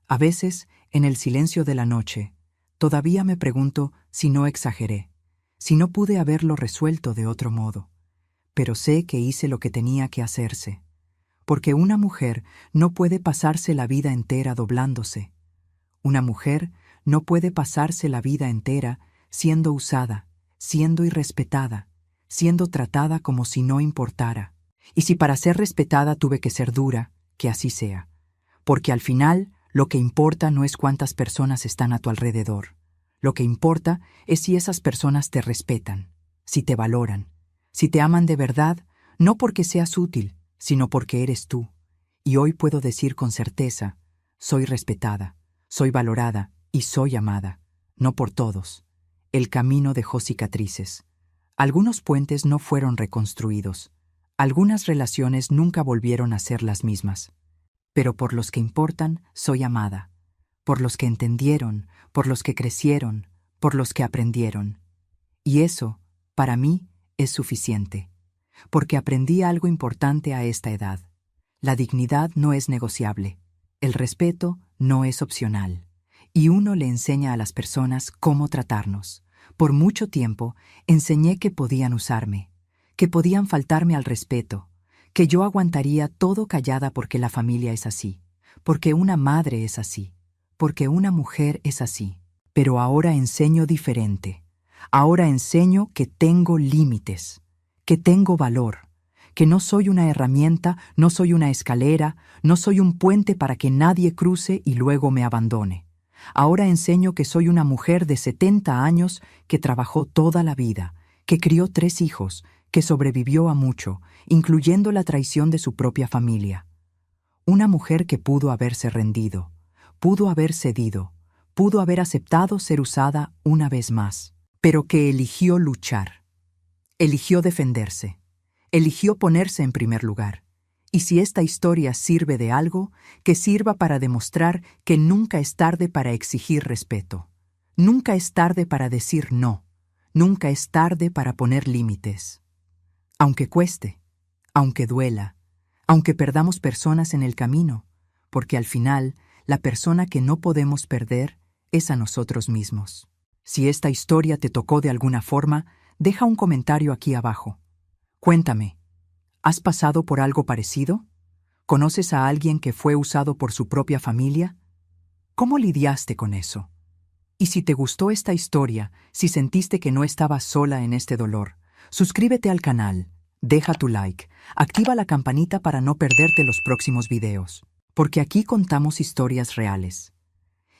A veces, en el silencio de la noche, todavía me pregunto si no exageré, si no pude haberlo resuelto de otro modo. Pero sé que hice lo que tenía que hacerse, porque una mujer no puede pasarse la vida entera doblándose. Una mujer no puede pasarse la vida entera siendo usada, siendo irrespetada, siendo tratada como si no importara. Y si para ser respetada tuve que ser dura, que así sea, porque al final lo que importa no es cuántas personas están a tu alrededor. Lo que importa es si esas personas te respetan, si te valoran, si te aman de verdad, no porque seas útil, sino porque eres tú. Y hoy puedo decir con certeza, soy respetada, soy valorada y soy amada, no por todos. El camino dejó cicatrices. Algunos puentes no fueron reconstruidos. Algunas relaciones nunca volvieron a ser las mismas. Pero por los que importan, soy amada. Por los que entendieron, por los que crecieron, por los que aprendieron. Y eso, para mí, es suficiente. Porque aprendí algo importante a esta edad. La dignidad no es negociable. El respeto no es opcional. Y uno le enseña a las personas cómo tratarnos. Por mucho tiempo, enseñé que podían usarme, que podían faltarme al respeto, que yo aguantaría todo callada porque la familia es así, porque una madre es así, porque una mujer es así. Pero ahora enseño diferente. Ahora enseño que tengo límites, que tengo valor, que no soy una herramienta, no soy una escalera, no soy un puente para que nadie cruce y luego me abandone. Ahora enseño que soy una mujer de 70 años que trabajó toda la vida, que crió 3 hijos, que sobrevivió a mucho, incluyendo la traición de su propia familia. Una mujer que pudo haberse rendido, pudo haber cedido, pudo haber aceptado ser usada una vez más, pero que eligió luchar, eligió defenderse, eligió ponerse en primer lugar. Y si esta historia sirve de algo, que sirva para demostrar que nunca es tarde para exigir respeto. Nunca es tarde para decir no. Nunca es tarde para poner límites. Aunque cueste, aunque duela, aunque perdamos personas en el camino, porque al final, la persona que no podemos perder es a nosotros mismos. Si esta historia te tocó de alguna forma, deja un comentario aquí abajo. Cuéntame, ¿has pasado por algo parecido? ¿Conoces a alguien que fue usado por su propia familia? ¿Cómo lidiaste con eso? Y si te gustó esta historia, si sentiste que no estabas sola en este dolor, suscríbete al canal, deja tu like, activa la campanita para no perderte los próximos videos, porque aquí contamos historias reales.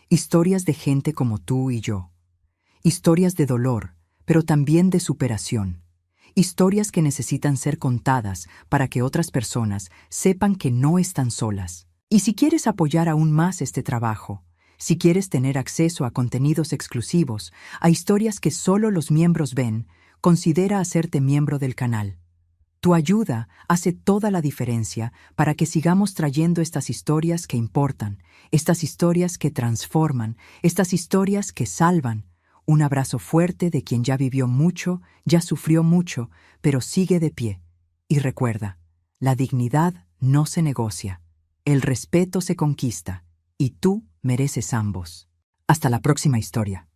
Historias de gente como tú y yo. Historias de dolor, pero también de superación. Historias que necesitan ser contadas para que otras personas sepan que no están solas. Y si quieres apoyar aún más este trabajo, si quieres tener acceso a contenidos exclusivos, a historias que solo los miembros ven, considera hacerte miembro del canal. Tu ayuda hace toda la diferencia para que sigamos trayendo estas historias que importan, estas historias que transforman, estas historias que salvan. Un abrazo fuerte de quien ya vivió mucho, ya sufrió mucho, pero sigue de pie. Y recuerda, la dignidad no se negocia, el respeto se conquista, y tú mereces ambos. Hasta la próxima historia.